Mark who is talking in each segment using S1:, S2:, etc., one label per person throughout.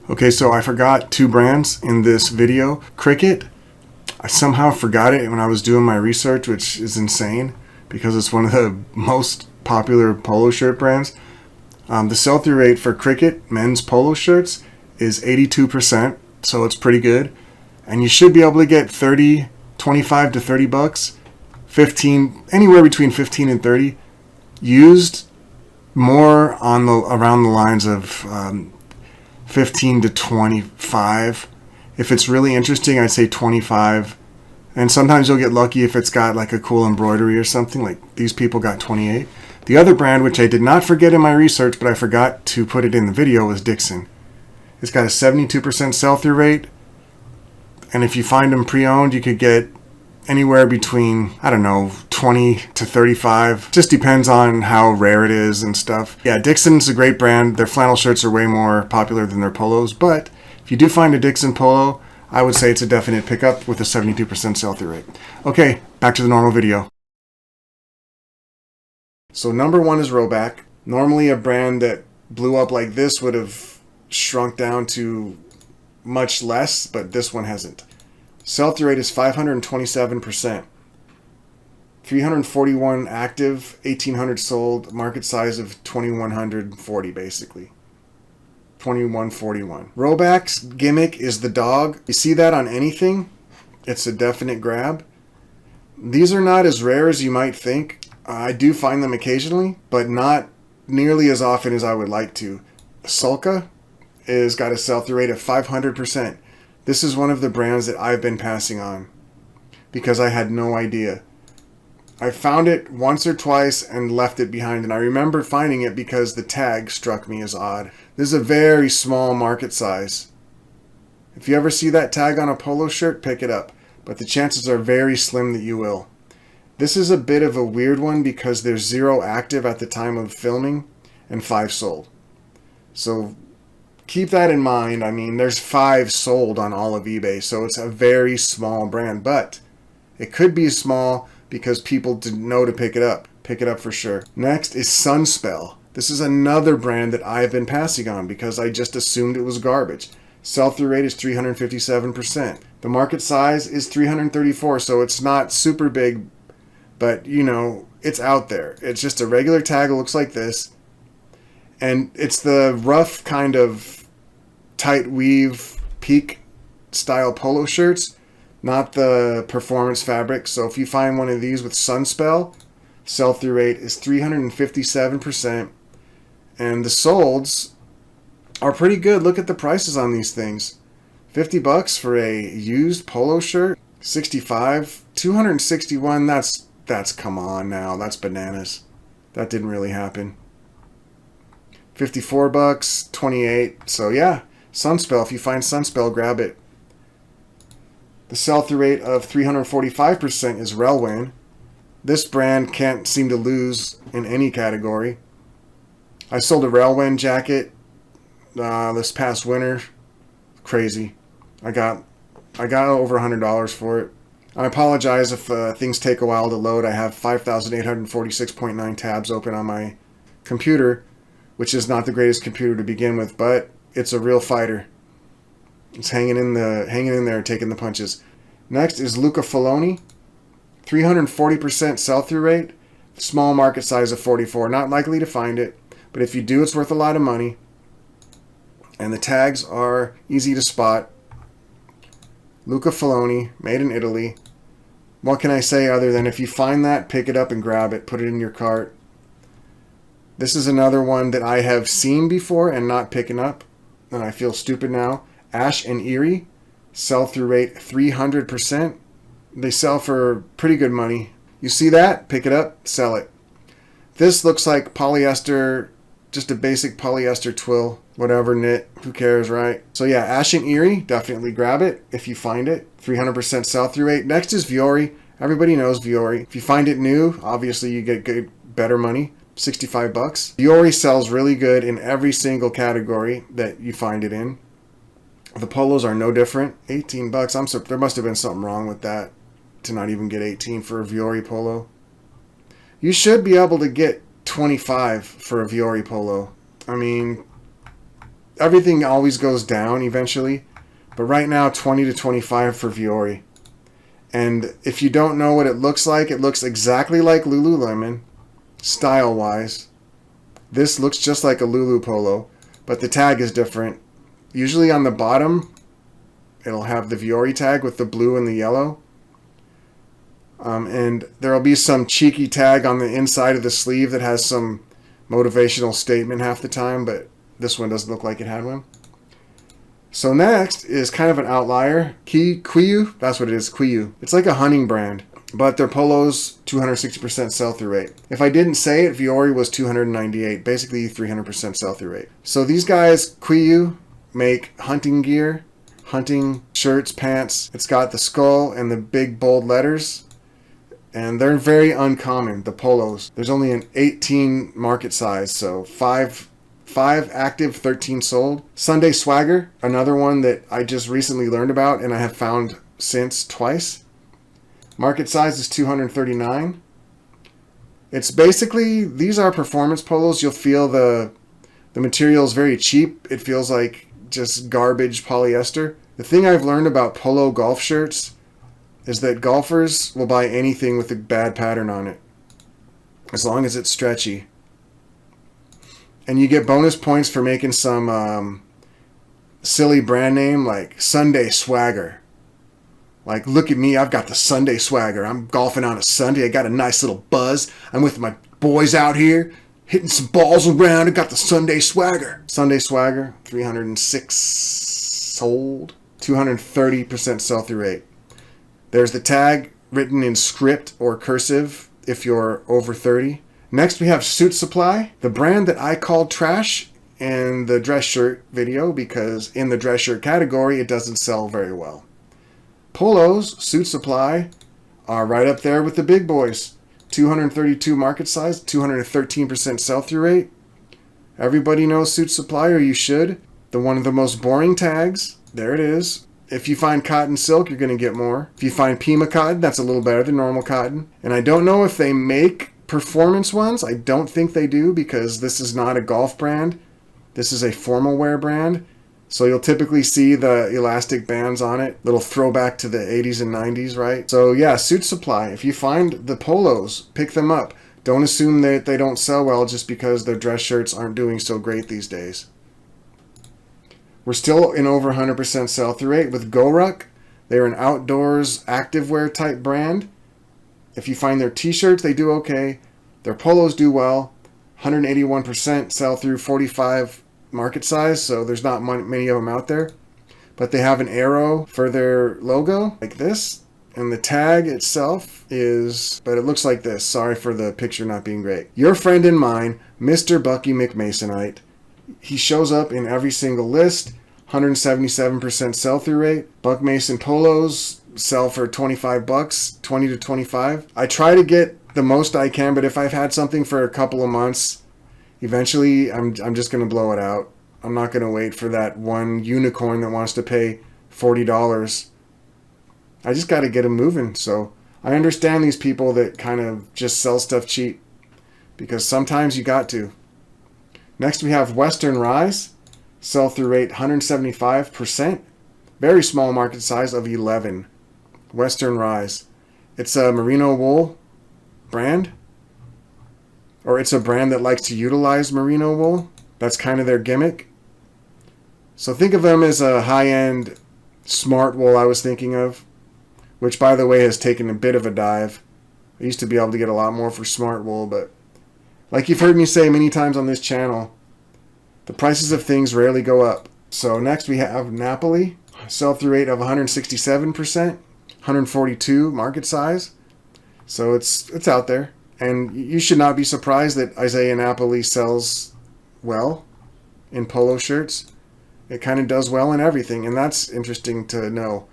S1: Okay, so I forgot two brands in this video. Cricket, I somehow forgot it when I was doing my research, which is insane because it's one of the most popular polo shirt brands. The sell-through rate for Cricket men's polo shirts is 82%, so it's pretty good. And you should be able to get 25 to 30 bucks, 15, anywhere between 15 and 30, used more on the around the lines of 15 to 25. If it's really interesting, I'd say 25. And sometimes you'll get lucky if it's got like a cool embroidery or something. Like these people got 28. The other brand, which I did not forget in my research, but I forgot to put it in the video, was Dixon. It's got a 72% sell-through rate. And if you find them pre-owned, you could get anywhere between, I don't know, 20 to 35. Just depends on how rare it is and stuff. Yeah, Dixon's a great brand. Their flannel shirts are way more popular than their polos. But if you do find a Dixon polo, I would say it's a definite pickup with a 72% sell-through rate. Okay, back to the normal video. So number one is Roback. Normally a brand that blew up like this would have shrunk down to much less, but this one hasn't. Sell-through rate is 527%. 341 active, 1,800 sold, market size of 2,140 basically. 2141. Roback's gimmick is the dog. You see that on anything? It's a definite grab. These are not as rare as you might think. I do find them occasionally, but not nearly as often as I would like to. Sulka has got a sell-through rate of 500%. This is one of the brands that I've been passing on because I had no idea. I found it once or twice and left it behind, and I remember finding it because the tag struck me as odd. This is a very small market size. If you ever see that tag on a polo shirt, pick it up, but the chances are very slim that you will. This is a bit of a weird one because there's 0 active at the time of filming and 5 sold. So keep that in mind. I mean, there's 5 sold on all of eBay, so it's a very small brand, but it could be small because people didn't know to pick it up. Pick it up for sure. Next is Sunspell. This is another brand that I've been passing on because I just assumed it was garbage. Sell-through rate is 357%. The market size is 334, so it's not super big, but you know, it's out there. It's just a regular tag. It looks like this. And it's the rough kind of tight weave peak style polo shirts, not the performance fabric. So if you find one of these with Sunspell, sell-through rate is 357%. And the solds are pretty good. Look at the prices on these things. 50 bucks for a used polo shirt, 65, 261. That's come on now. That's bananas. That didn't really happen. 54 bucks, 28. So yeah, Sunspell. If you find Sunspell, grab it. The sell-through rate of 345% is Relwyn. This brand can't seem to lose in any category. I sold a Relwyn jacket this past winter. Crazy. I got over $100 for it. I apologize if things take a while to load. I have 5,846.9 tabs open on my computer, which is not the greatest computer to begin with, but it's a real fighter. It's hanging in there, taking the punches. Next is Luca Faloni. 340% sell-through rate. Small market size of 44. Not likely to find it, but if you do, it's worth a lot of money. And the tags are easy to spot. Luca Faloni, made in Italy. What can I say other than if you find that, pick it up and grab it. Put it in your cart. This is another one that I have seen before and not picking up, and I feel stupid now. Ash and Erie, sell-through rate 300%. They sell for pretty good money. You see that? Pick it up, sell it. This looks like polyester, just a basic polyester twill, whatever, knit, who cares, right? So yeah, Ash and Erie, definitely grab it if you find it. 300% sell-through rate. Next is Viore. Everybody knows Viore. If you find it new, obviously you get better money. 65 bucks. Viore sells really good in every single category that you find it in. The polos are no different. 18 bucks. There must have been something wrong with that to not even get 18 for a Viore polo. You should be able to get 25 for a Viore polo. I mean, everything always goes down eventually. But right now, 20 to 25 for Vuori. And if you don't know what it looks exactly like Lululemon, style-wise. This looks just like a Lulu Polo, but the tag is different. Usually on the bottom, it'll have the Vuori tag with the blue and the yellow. And there'll be some cheeky tag on the inside of the sleeve that has some motivational statement half the time, but this one doesn't look like it had one. So next is kind of an outlier. Quiyu, that's what it is, Quiyu. It's like a hunting brand, but their polos, 260% sell-through rate. If I didn't say it, Vuori was 298, basically 300% sell-through rate. So these guys, Quiyu, make hunting gear, hunting shirts, pants. It's got the skull and the big bold letters. And they're very uncommon, the polos. There's only an 18 market size, so 5 active, 13 sold. Sunday Swagger, another one that I just recently learned about and I have found since twice. Market size is 239. It's basically, these are performance polos. You'll feel the material is very cheap. It feels like just garbage polyester. The thing I've learned about polo golf shirts is that golfers will buy anything with a bad pattern on it, as long as it's stretchy. And you get bonus points for making some silly brand name like Sunday Swagger. Like, look at me, I've got the Sunday Swagger. I'm golfing on a Sunday. I got a nice little buzz. I'm with my boys out here, hitting some balls around. I got the Sunday Swagger. Sunday Swagger, 306 sold, 230% sell-through rate. There's the tag written in script or cursive if you're over 30. Next we have Suit Supply, the brand that I called trash in the dress shirt video because in the dress shirt category it doesn't sell very well. Polos, Suit Supply, are right up there with the big boys. 232 market size, 213% sell-through rate. Everybody knows Suit Supply, or you should. One of the most boring tags, there it is. If you find cotton silk, you're going to get more. If you find Pima cotton, that's a little better than normal cotton. And I don't know if they make performance ones. I don't think they do because this is not a golf brand. This is a formal wear brand. So you'll typically see the elastic bands on it. Little throwback to the 80s and 90s, right? So yeah, Suit Supply. If you find the polos, pick them up. Don't assume that they don't sell well just because their dress shirts aren't doing so great these days. We're still in over 100% sell-through rate with GoRuck. They're an outdoors activewear type brand. If you find their t-shirts, they do okay. Their polos do well. 181% sell-through, 45 market size, so there's not many of them out there. But they have an arrow for their logo, like this. And the tag itself is, but it looks like this. Sorry for the picture not being great. Your friend and mine, Mr. Bucky McMasonite. He shows up in every single list. 177% sell-through rate. Buck Mason polos sell for $25, 20 to 25. I try to get the most I can, but if I've had something for a couple of months, eventually I'm just going to blow it out. I'm not going to wait for that one unicorn that wants to pay $40. I just got to get them moving. So I understand these people that kind of just sell stuff cheap because sometimes you got to. Next we have Western Rise, sell-through rate 175%, very small market size of 11. Western Rise. It's a merino wool brand, or it's a brand that likes to utilize merino wool. That's kind of their gimmick. So think of them as a high-end smart wool I was thinking of, which by the way has taken a bit of a dive. I used to be able to get a lot more for smart wool, but like you've heard me say many times on this channel, the prices of things rarely go up. So next we have Napoli, sell-through rate of 167%, 142 market size. So it's out there. And you should not be surprised that Isaiah Napoli sells well in polo shirts. It kind of does well in everything, and that's interesting to know.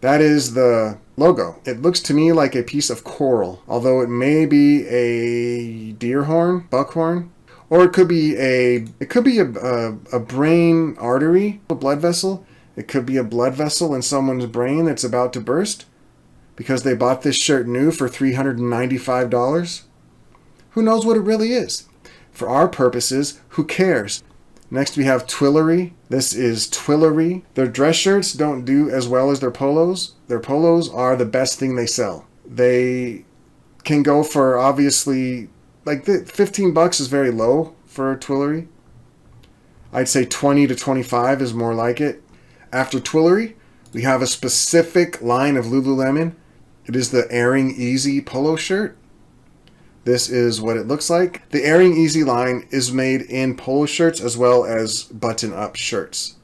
S1: That is the logo. It looks to me like a piece of coral, although it may be a deer horn, buckhorn, or it could be a brain artery, a blood vessel. It could be a blood vessel in someone's brain that's about to burst because they bought this shirt new for $395. Who knows what it really is? For our purposes, who cares? Next we have Twillery. This is Twillery. Their dress shirts don't do as well as their polos. Their polos are the best thing they sell. They can go for, obviously, like the $15 is very low for Twillery. I'd say 20 to 25 is more like it. After Twillery, we have a specific line of Lululemon. It is the Airing Easy polo shirt. This is what it looks like. The Airing Easy line is made in polo shirts as well as button-up shirts.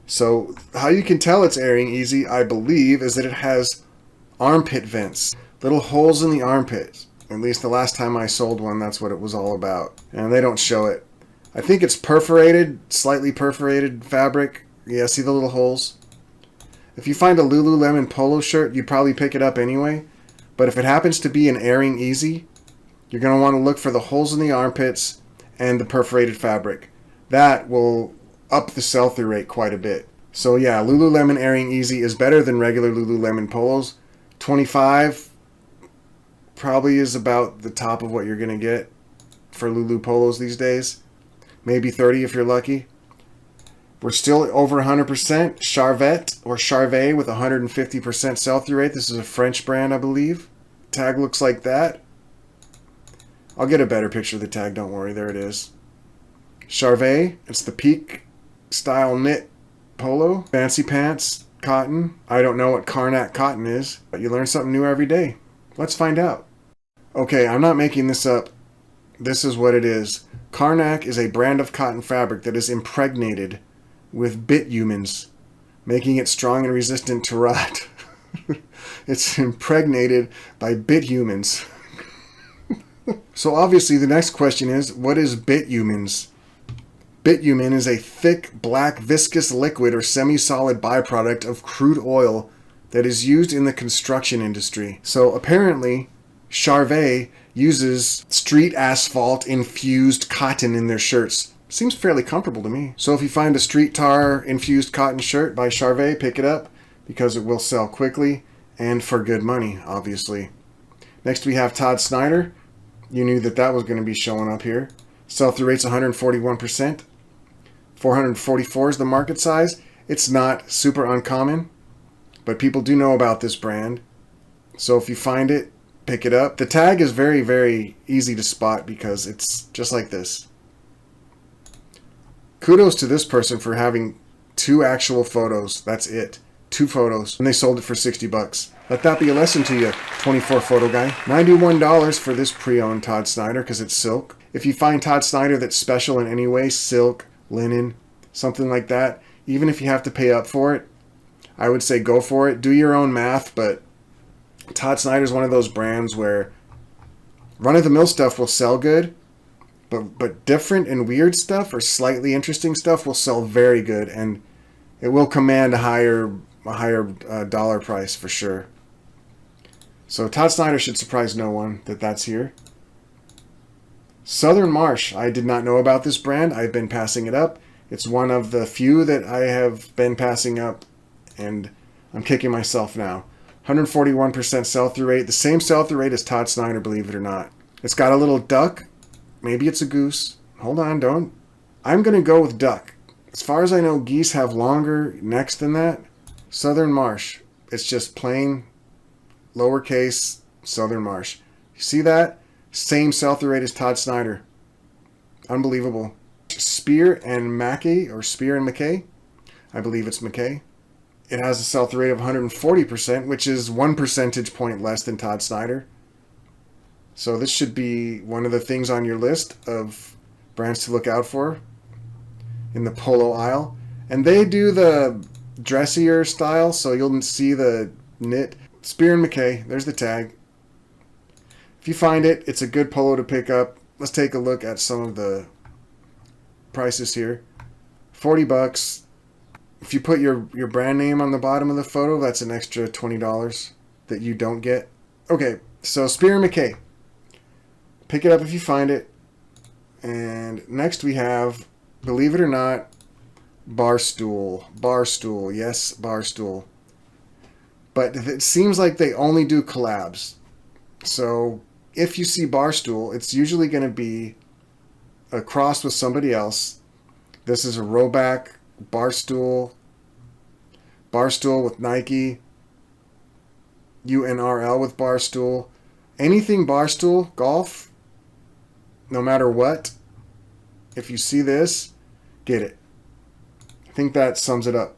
S1: So how you can tell it's Airing Easy, I believe, is that it has armpit vents. Little holes in the armpit. At least the last time I sold one, that's what it was all about. And they don't show it. I think it's perforated, slightly perforated fabric. Yeah, see the little holes? If you find a Lululemon polo shirt, you'd probably pick it up anyway. But if it happens to be an Airing Easy, you're going to want to look for the holes in the armpits and the perforated fabric. That will up the sell-through rate quite a bit. So yeah, Lululemon Airing Easy is better than regular Lululemon polos. 25 probably is about the top of what you're going to get for Lulu polos these days. Maybe 30 if you're lucky. We're still over 100%. Charvet or Charvet with 150% sell-through rate. This is a French brand, I believe. Tag looks like that. I'll get a better picture of the tag, don't worry. There it is. Charvet. It's the peak style knit polo. Fancy pants, cotton. I don't know what Karnak cotton is, but you learn something new every day. Let's find out. Okay, I'm not making this up. This is what it is. Karnak is a brand of cotton fabric that is impregnated with bitumens, making it strong and resistant to rot. It's impregnated by bitumens. So obviously the next question is, what is bitumens? Bitumen is a thick, black, viscous liquid or semi-solid byproduct of crude oil that is used in the construction industry. So apparently, Charvet uses street asphalt infused cotton in their shirts. Seems fairly comfortable to me. So if you find a street tar infused cotton shirt by Charvet, pick it up because it will sell quickly and for good money, obviously. Next we have Todd Snyder. You knew that that was going to be showing up here. Sell-through rate's 141%. 444 is the market size. It's not super uncommon, but people do know about this brand. So if you find it, pick it up. The tag is very, very easy to spot because it's just like this. Kudos to this person for having 2 actual photos. That's it. 2 photos. And they sold it for $60. Let that be a lesson to you, 24 photo guy. $91 for this pre-owned Todd Snyder because it's silk. If you find Todd Snyder that's special in any way, silk, linen, something like that, even if you have to pay up for it, I would say go for it. Do your own math, but Todd Snyder is one of those brands where run-of-the-mill stuff will sell good, but different and weird stuff or slightly interesting stuff will sell very good, and it will command a higher dollar price for sure. So Todd Snyder should surprise no one that that's here. Southern Marsh. I did not know about this brand. I've been passing it up. It's one of the few that I have been passing up, and I'm kicking myself now. 141% sell-through rate. The same sell-through rate as Todd Snyder, believe it or not. It's got a little duck. Maybe it's a goose. Hold on, don't. I'm going to go with duck. As far as I know, geese have longer necks than that. Southern Marsh. It's just plain, lowercase, Southern Marsh. You see that? Same sell-through rate as Todd Snyder. Unbelievable. Spear and Mackey, or Spear and McKay. I believe it's McKay. It has a sell-through rate of 140%, which is 1 percentage point less than Todd Snyder. So this should be one of the things on your list of brands to look out for in the polo aisle. And they do the dressier style, so you'll see the knit. Spear and McKay, there's the tag. If you find it, it's a good polo to pick up. Let's take a look at some of the prices here. $40. If you put your brand name on the bottom of the photo, that's an extra $20 that you don't get. Okay, so Spear and McKay. Pick it up if you find it. And next we have, believe it or not, Barstool. Barstool, yes, Barstool. But it seems like they only do collabs. So if you see Barstool, it's usually going to be a cross with somebody else. This is a Roback Barstool with Nike. UNRL with Barstool. Anything Barstool golf, no matter what, if you see this, get it. I think that sums it up.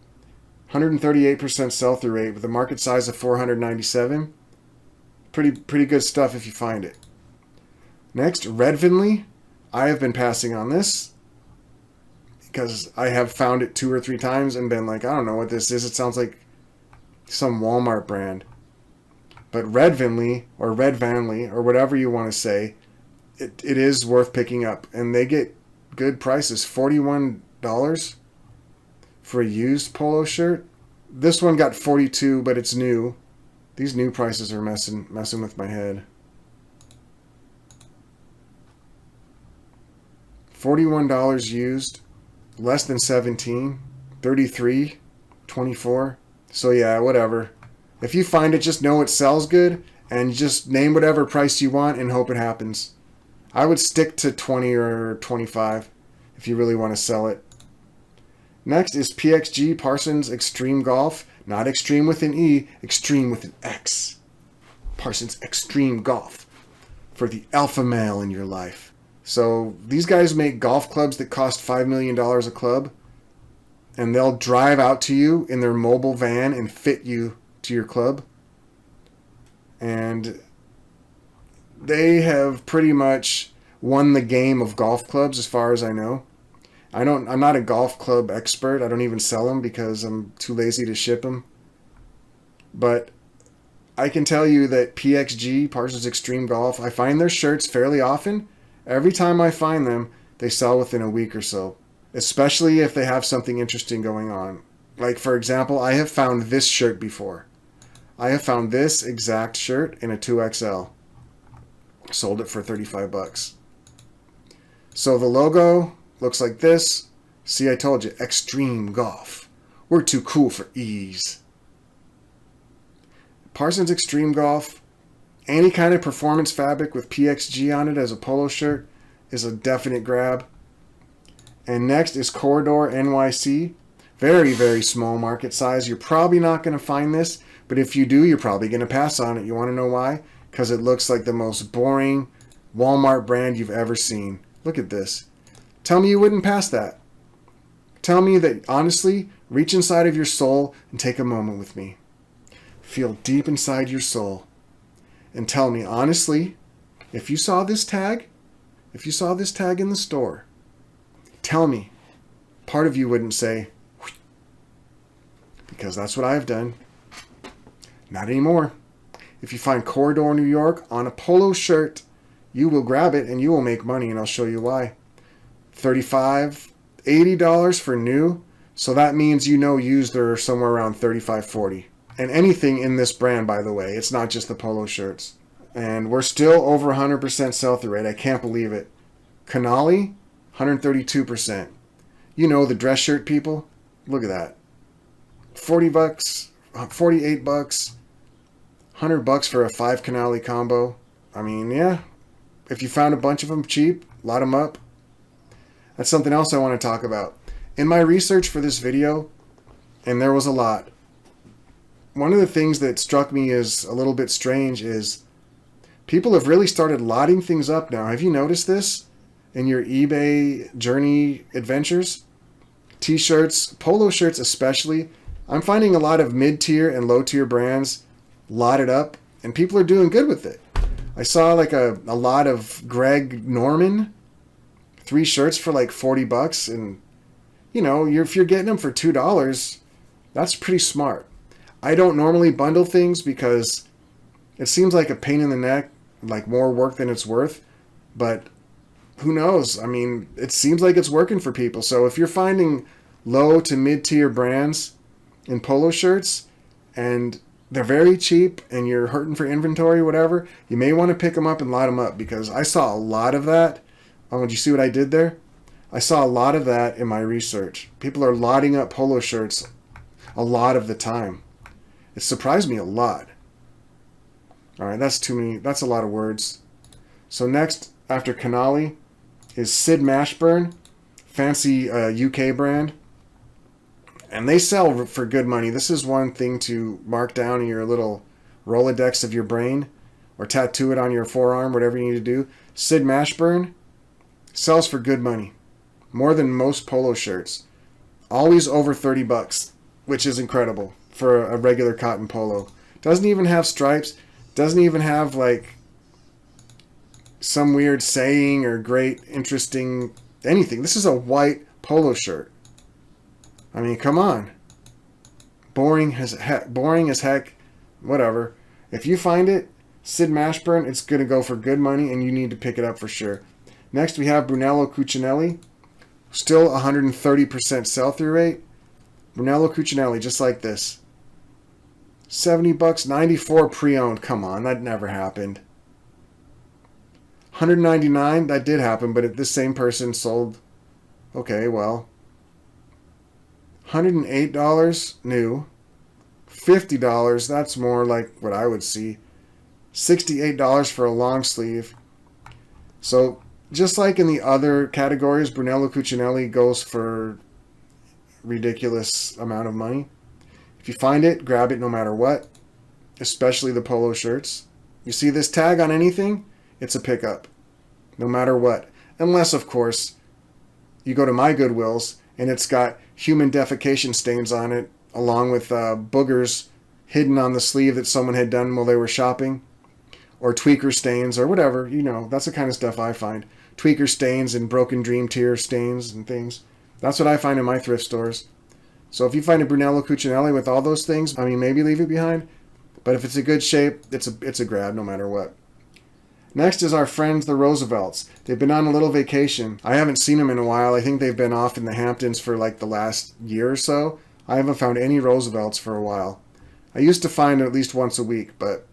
S1: 138% sell-through rate with a market size of 497. Pretty good stuff if you find it. Next, Redvinly. I have been passing on this because I have found it 2 or 3 times and been like, I don't know what this is. It sounds like some Walmart brand. But Redvinly or Redvanly or whatever you want to say, it is worth picking up. And they get good prices. $41 for a used polo shirt. This one got $42, but it's new. These new prices are messing with my head. $41 used, less than 17, 33, 24. So yeah, whatever. If you find it, just know it sells good and just name whatever price you want and hope it happens. I would stick to 20 or 25 if you really want to sell it. Next is PXG Parsons Extreme Golf. Not extreme with an E, extreme with an X. Parsons Extreme Golf. For the alpha male in your life. So these guys make golf clubs that cost $5 million a club. And they'll drive out to you in their mobile van and fit you to your club. And they have pretty much won the game of golf clubs as far as I know. I'm not a golf club expert. I don't even sell them because I'm too lazy to ship them. But I can tell you that PXG, Parsons Extreme Golf, I find their shirts fairly often. Every time I find them, they sell within a week or so. Especially if they have something interesting going on. Like, for example, I have found this shirt before. I have found this exact shirt in a 2XL. Sold it for $35. So the logo looks like this. See, I told you, Extreme Golf. We're too cool for ease. Parsons Extreme Golf, any kind of performance fabric with PXG on it as a polo shirt is a definite grab. And next is Corridor NYC. Very, very small market size. You're probably not going to find this, but if you do, you're probably going to pass on it. You want to know why? Because it looks like the most boring Walmart brand you've ever seen. Look at this. Tell me you wouldn't pass that. Tell me that, honestly, reach inside of your soul and take a moment with me. Feel deep inside your soul and tell me, honestly, if you saw this tag in the store, tell me, part of you wouldn't say, because that's what I've done. Not anymore. If you find Corridor New York on a polo shirt, you will grab it and you will make money, and I'll show you why. $35, $80 for new. So that means used are somewhere around $35, $40. And anything in this brand, by the way. It's not just the polo shirts. And we're still over 100% sell-through rate. I can't believe it. Canali, 132%. You know, the dress shirt people. Look at that. $40, $48, $100 for a 5 Canali combo. I mean, yeah. If you found a bunch of them cheap, lot them up. That's something else I want to talk about. In my research for this video, and there was a lot, one of the things that struck me as a little bit strange is people have really started lotting things up now. Have you noticed this in your eBay journey adventures? T-shirts, polo shirts especially. I'm finding a lot of mid-tier and low-tier brands lotted up, and people are doing good with it. I saw like a lot of Greg Norman, 3 shirts for like $40, and if you're getting them for $2, that's pretty smart. I don't normally bundle things because it seems like a pain in the neck, like more work than it's worth, but who knows? I mean, it seems like it's working for people. So if you're finding low to mid-tier brands in polo shirts and they're very cheap and you're hurting for inventory, whatever, you may want to pick them up and lot them up, because I saw a lot of that. Oh, did you see what I did there? I saw a lot of that in my research. People are lotting up polo shirts a lot of the time. It surprised me a lot. All right, that's too many. That's a lot of words. So next, after Canali, is Sid Mashburn. fancy UK brand. And they sell for good money. This is one thing to mark down in your little Rolodex of your brain, or tattoo it on your forearm, whatever you need to do. Sid Mashburn sells for good money. More than most polo shirts. Always over $30, which is incredible for a regular cotton polo. Doesn't even have stripes. Doesn't even have like some weird saying or great, interesting anything. This is a white polo shirt. I mean, come on. Boring as heck. Whatever. If you find it, Sid Mashburn, it's going to go for good money, and you need to pick it up for sure. Next, we have Brunello Cucinelli. Still 130% sell-through rate. Brunello Cucinelli, just like this. $70, 94 pre-owned. Come on, that never happened. $199, that did happen, but this same person sold. Okay, well. $108 new. $50, that's more like what I would see. $68 for a long sleeve. So, just like in the other categories, Brunello Cucinelli goes for ridiculous amount of money. If you find it, grab it no matter what, especially the polo shirts. You see this tag on anything, it's a pickup, no matter what. Unless, of course, you go to my Goodwills and it's got human defecation stains on it, along with boogers hidden on the sleeve that someone had done while they were shopping, or tweaker stains, or whatever. You know, that's the kind of stuff I find. Tweaker stains and broken dream tear stains and things. That's what I find in my thrift stores. So if you find a Brunello Cucinelli with all those things, I mean, maybe leave it behind. But if it's in good shape, it's a grab no matter what. Next is our friends, the Roosevelts. They've been on a little vacation. I haven't seen them in a while. I think they've been off in the Hamptons for like the last year or so. I haven't found any Roosevelts for a while. I used to find them at least once a week, but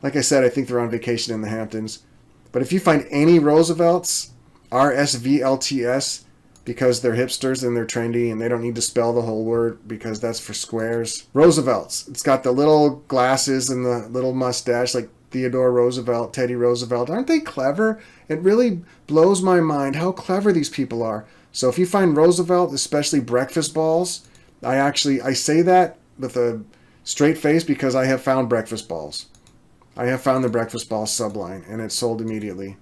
S1: like I said, I think they're on vacation in the Hamptons. But if you find any Roosevelts, RSVLTS, because they're hipsters and they're trendy and they don't need to spell the whole word because that's for squares. Roosevelts. It's got the little glasses and the little mustache like Theodore Roosevelt, Teddy Roosevelt. Aren't they clever? It really blows my mind how clever these people are. So if you find Roosevelt, especially breakfast balls, I say that with a straight face because I have found breakfast balls. I have found the breakfast ball subline, and it's sold immediately.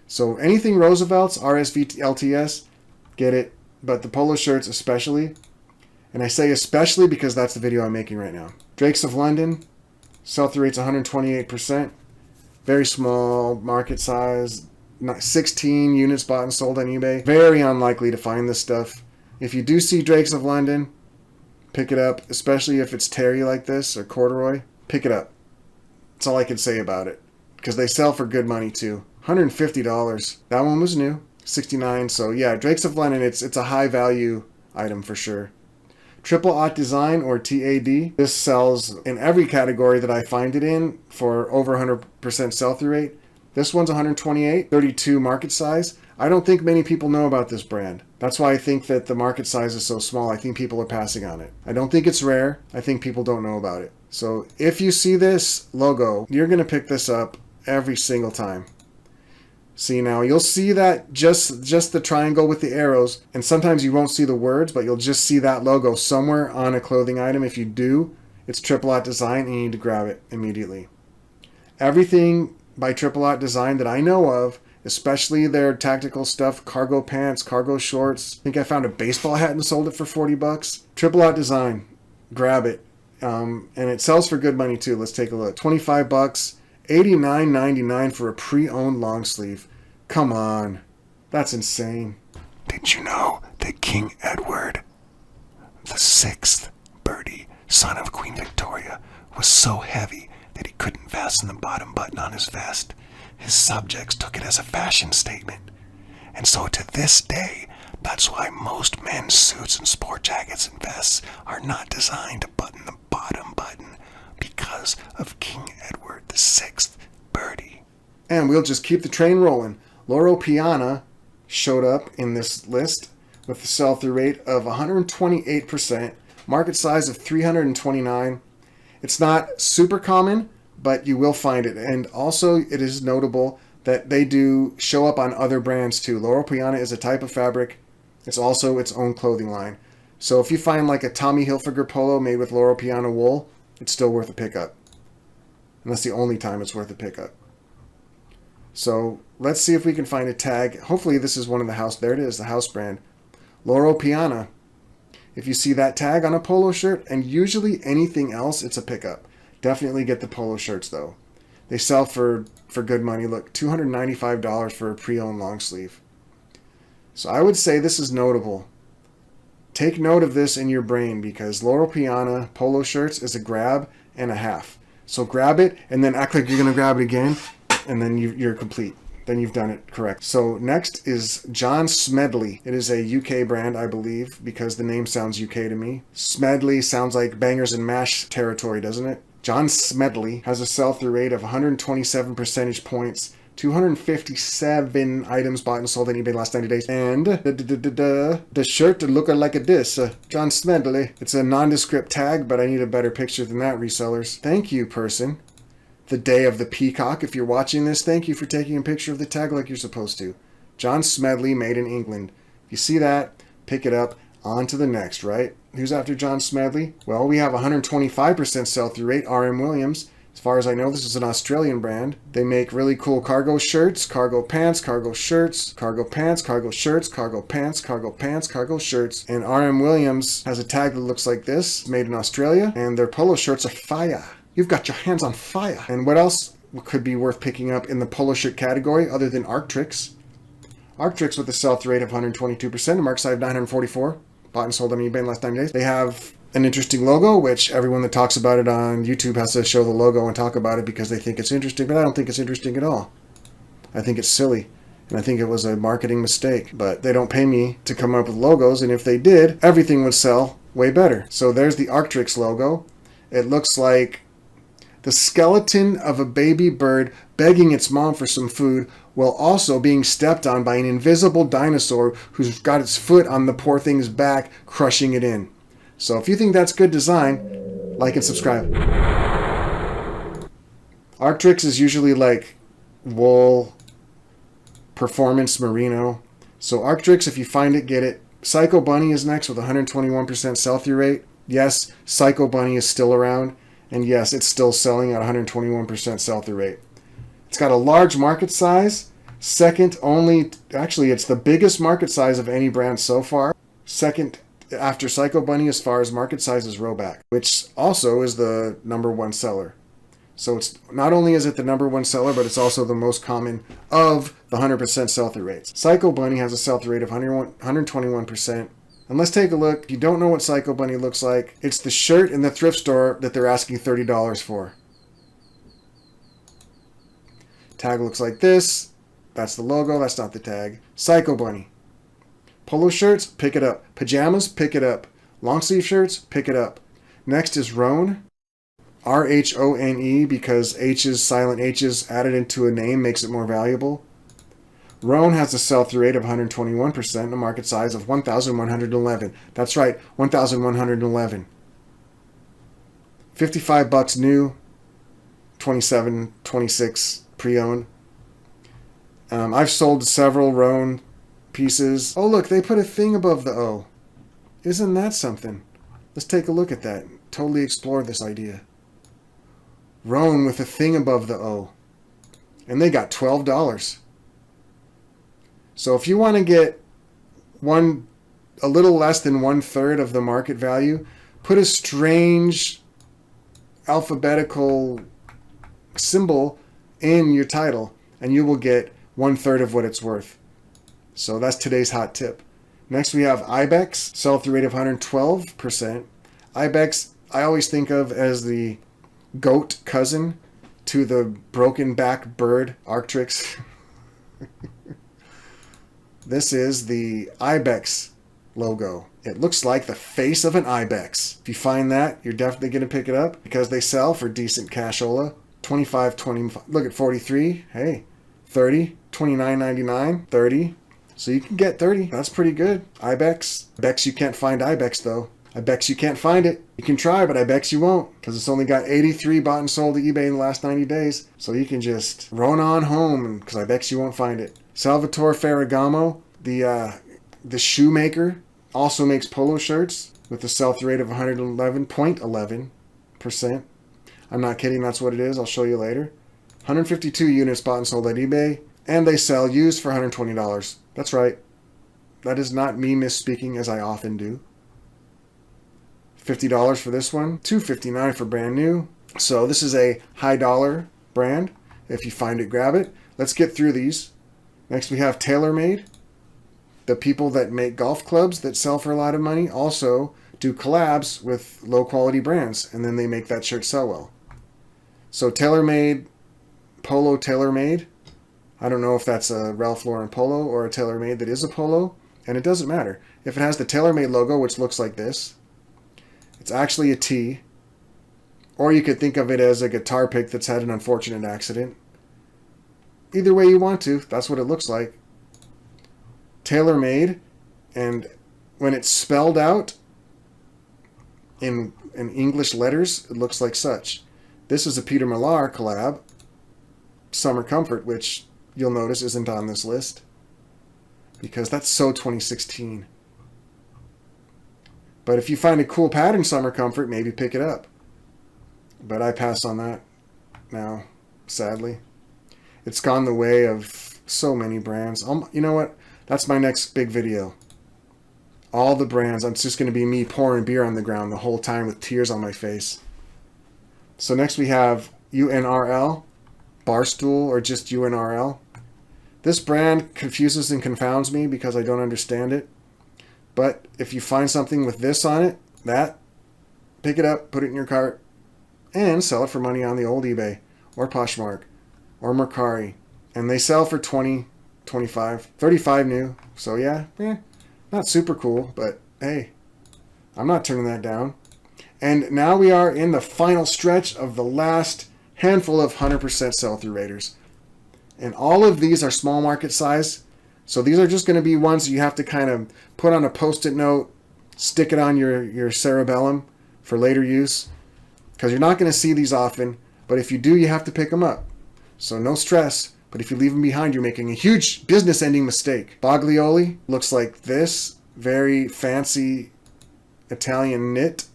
S1: So anything Roosevelt's, RSVLTS, get it. But the polo shirts especially. And I say especially because that's the video I'm making right now. Drakes of London, sell-through rate's 128%. Very small market size. 16 units bought and sold on eBay. Very unlikely to find this stuff. If you do see Drakes of London, pick it up. Especially if it's terry like this or corduroy. Pick it up. That's all I can say about it. Because they sell for good money too. $150. That one was new. $69. So yeah, Drakes of London, it's a high value item for sure. Triple Aught Design, or TAD. This sells in every category that I find it in for over 100% sell-through rate. This one's 128, 32 market size. I don't think many people know about this brand. That's why I think that the market size is so small. I think people are passing on it. I don't think it's rare. I think people don't know about it. So if you see this logo, you're going to pick this up every single time. See, now you'll see that just the triangle with the arrows, and sometimes you won't see the words, but you'll just see that logo somewhere on a clothing item. If you do, it's Triple Aught Design, and you need to grab it immediately. Everything by Triple Aught Design that I know of, especially their tactical stuff, cargo pants, cargo shorts. I think I found a baseball hat and sold it for $40. Triple Aught Design, grab it. And it sells for good money too. Let's take a look. $25, $89.99 for a pre-owned long sleeve. Come on, that's insane.
S2: Did you know that King Edward VI, Bertie, son of Queen Victoria, was so heavy that he couldn't fasten the bottom button on his vest? His subjects took it as a fashion statement. And so to this day, that's why most men's suits and sport jackets and vests are not designed to button the bottom button because of King Edward VI, Bertie.
S1: And we'll just keep the train rolling. Loro Piana showed up in this list with a sell-through rate of 128%, market size of 329. It's not super common, but you will find it. And also, it is notable that they do show up on other brands too. Loro Piana is a type of fabric. It's also its own clothing line. So if you find like a Tommy Hilfiger polo made with Loro Piana wool, it's still worth a pickup. And that's the only time it's worth a pickup. So let's see if we can find a tag. Hopefully this is one of the house. There it is, the house brand. Loro Piana. If you see that tag on a polo shirt, and usually anything else, it's a pickup. Definitely get the polo shirts though. They sell for good money. Look, $295 for a pre-owned long sleeve. So I would say this is notable. Take note of this in your brain because Loro Piana polo shirts is a grab and a half. So grab it and then act like you're going to grab it again, and then you're complete. Then you've done it correct. So next is John Smedley. It is a UK brand, I believe, because the name sounds UK to me. Smedley sounds like bangers and mash territory, doesn't it? John Smedley has a sell-through rate of 127 percentage points, 257 items bought and sold on eBay last 90 days. And the shirt looking like this. John Smedley. It's a nondescript tag, but I need a better picture than that, resellers. Thank you, person. The Day of the Peacock. If you're watching this, thank you for taking a picture of the tag like you're supposed to. John Smedley, made in England. If you see that, pick it up. On to the next, right? Who's after John Smedley? Well, we have 125% sell-through rate, RM Williams. As far as I know, this is an Australian brand. They make really cool cargo shirts, cargo pants, cargo shirts, cargo pants, cargo shirts, cargo pants, cargo pants, cargo shirts. And RM Williams has a tag that looks like this, made in Australia, and their polo shirts are fire. You've got your hands on fire. And what else could be worth picking up in the polo shirt category other than Arc'teryx? Arc'teryx with a sell-through rate of 122%, a mark size of 944. Bought and sold on eBay in the last 9 days. They have an interesting logo, which everyone that talks about it on YouTube has to show the logo and talk about it because they think it's interesting, but I don't think it's interesting at all. I think it's silly, and I think it was a marketing mistake, but they don't pay me to come up with logos, and if they did, everything would sell way better. So there's the Arc'teryx logo. It looks like the skeleton of a baby bird begging its mom for some food while also being stepped on by an invisible dinosaur who's got its foot on the poor thing's back, crushing it in. So if you think that's good design, like and subscribe. Arc'teryx is usually like wool, performance merino. So Arc'teryx, if you find it, get it. Psycho Bunny is next with 121% sell-through rate. Yes, Psycho Bunny is still around. And yes, it's still selling at 121% sell-through rate. It's got a large market size. Second only, actually, it's the biggest market size of any brand so far. Second after Psycho Bunny as far as market size is Roback, which also is the #1 seller. So it's not only is it the #1 seller, but it's also the most common of the 100% sell-through rates. Psycho Bunny has a sell-through rate of 121%. And let's take a look. If you don't know what Psycho Bunny looks like, it's the shirt in the thrift store that they're asking $30 for. Tag looks like this. That's the logo. That's not the tag. Psycho Bunny. Polo shirts, pick it up. Pajamas, pick it up. Long sleeve shirts, pick it up. Next is Rhone. R-H-O-N-E, because H's, silent H's added into a name makes it more valuable. Rhone has a sell-through rate of 121% and a market size of 1,111. That's right, 1,111. $55 new, 27, 26 pre-owned. I've sold several Rhone pieces. Oh, look, they put a thing above the O. Isn't that something? Let's take a look at that. Totally explore this idea. Rhone with a thing above the O. And they got $12. So if you want to get a little less than 1/3 of the market value, put a strange alphabetical symbol in your title and you will get 1/3 of what it's worth. So that's today's hot tip. Next we have Ibex, sell-through rate of 112%. Ibex, I always think of as the goat cousin to the broken back bird, Arc'teryx. This is the Ibex logo. It looks like the face of an Ibex. If you find that, you're definitely going to pick it up because they sell for decent cashola. 25, 20, look at 43. Hey, 30, 29.99, 30. So you can get 30. That's pretty good. Ibex. Bex, you can't find Ibex though. I bet you can't find it. You can try, but I bet you won't, because it's only got 83 bought and sold to eBay in the last 90 days. So you can just run on home, because I bet you won't find it. Salvatore Ferragamo, the shoemaker, also makes polo shirts with a sell-through rate of 111.11%. I'm not kidding, that's what it is. I'll show you later. 152 units bought and sold at eBay, and they sell used for $120. That's right. That is not me misspeaking, as I often do. $50 for this one, $259 for brand new. So this is a high dollar brand. If you find it, grab it. Let's get through these. Next we have TaylorMade. The people that make golf clubs that sell for a lot of money also do collabs with low quality brands, and then they make that shirt sell well. So TaylorMade, Polo TaylorMade. I don't know if that's a Ralph Lauren Polo or a TaylorMade that is a Polo, and it doesn't matter. If it has the TaylorMade logo, which looks like this, it's actually a T. Or you could think of it as a guitar pick that's had an unfortunate accident. Either way you want to, that's what it looks like. TaylorMade, and when it's spelled out in English letters, it looks like such. This is a Peter Millar collab, Summer Comfort, which you'll notice isn't on this list, because that's so 2016. But if you find a cool pattern Summer Comfort, maybe pick it up. But I pass on that now, sadly. It's gone the way of so many brands. You know what? That's my next big video. All the brands. It's just going to be me pouring beer on the ground the whole time with tears on my face. So next we have UNRL, Barstool, or just UNRL. This brand confuses and confounds me because I don't understand it. But if you find something with this on it, pick it up, put it in your cart, and sell it for money on the old eBay, or Poshmark, or Mercari. And they sell for 20, 25, 35 new. So yeah, not super cool, but hey, I'm not turning that down. And now we are in the final stretch of the last handful of 100% sell-through raters. And all of these are small market size. So these are just going to be ones you have to kind of put on a post-it note, stick it on your cerebellum for later use, because you're not going to see these often, but if you do, you have to pick them up. So no stress, but if you leave them behind, you're making a huge business-ending mistake. Baglioli looks like this, very fancy Italian knit.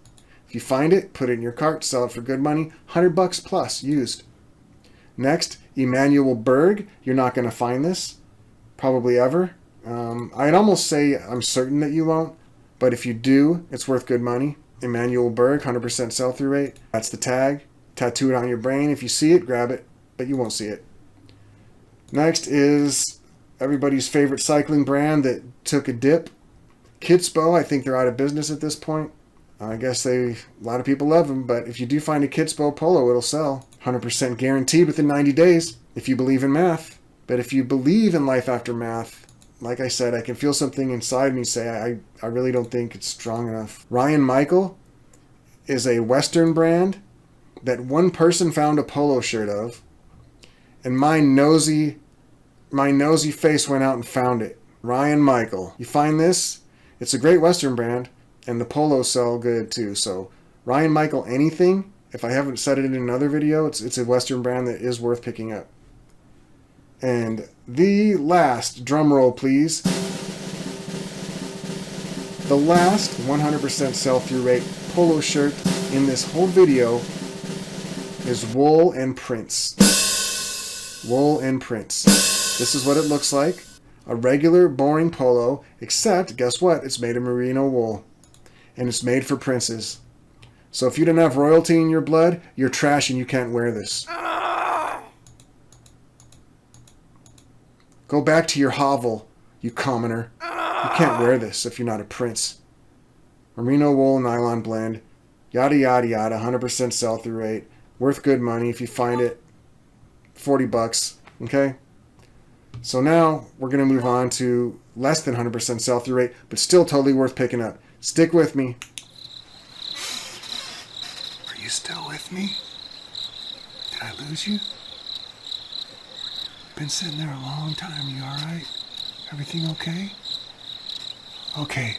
S1: If you find it, put it in your cart, sell it for good money, $100 plus used. Next, Emanuel Berg. You're not going to find this. Probably ever. I'd almost say I'm certain that you won't, but if you do, it's worth good money. Emanuel Berg, 100% sell-through rate. That's the tag. Tattoo it on your brain. If you see it, grab it, but you won't see it. Next is everybody's favorite cycling brand that took a dip. Kitspo. I think they're out of business at this point. I guess a lot of people love them, but if you do find a Kitspo Polo, it'll sell. 100% guaranteed within 90 days, if you believe in math. But if you believe in life after math, like I said, I can feel something inside me say, I really don't think it's strong enough. Ryan Michael is a Western brand that one person found a polo shirt of, and my nosy face went out and found it. Ryan Michael. You find this? It's a great Western brand, and the polos sell good too. So Ryan Michael anything, if I haven't said it in another video, it's a Western brand that is worth picking up. And the last, drum roll please, the last 100% sell-through rate polo shirt in this whole video is Wool and Prince. Wool and Prince. This is what it looks like. A regular, boring polo, except, guess what? It's made of merino wool. And it's made for princes. So if you don't have royalty in your blood, you're trash and you can't wear this. Go back to your hovel, you commoner. You can't wear this if you're not a prince. Merino wool, nylon blend, yada yada yada, 100% sell-through rate, worth good money if you find it, $40, okay? So now we're going to move on to less than 100% sell-through rate, but still totally worth picking up. Stick with me.
S2: Are you still with me? Did I lose you? Been sitting there a long time. You alright? Everything okay? Okay.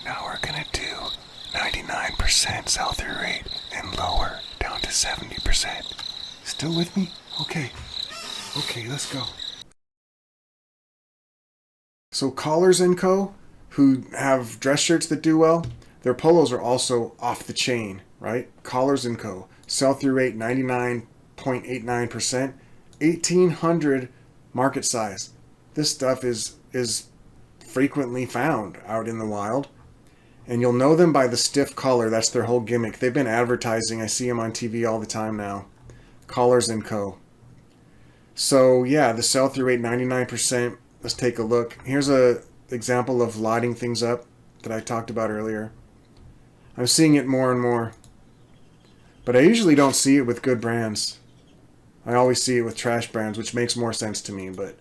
S2: Now we're gonna do 99% sell-through rate, and lower down to 70%. Still with me? Okay. Okay, let's go.
S1: So Collars & Co., who have dress shirts that do well, their polos are also off the chain, right? Collars & Co. Sell-through rate 99.89%, 1,800 market size. This stuff is frequently found out in the wild. And you'll know them by the stiff collar. That's their whole gimmick. They've been advertising. I see them on TV all the time now. Collars & Co. So yeah, the sell-through rate 99%. Let's take a look. Here's a example of lighting things up that I talked about earlier. I'm seeing it more and more. But I usually don't see it with good brands. I always see it with trash brands, which makes more sense to me. But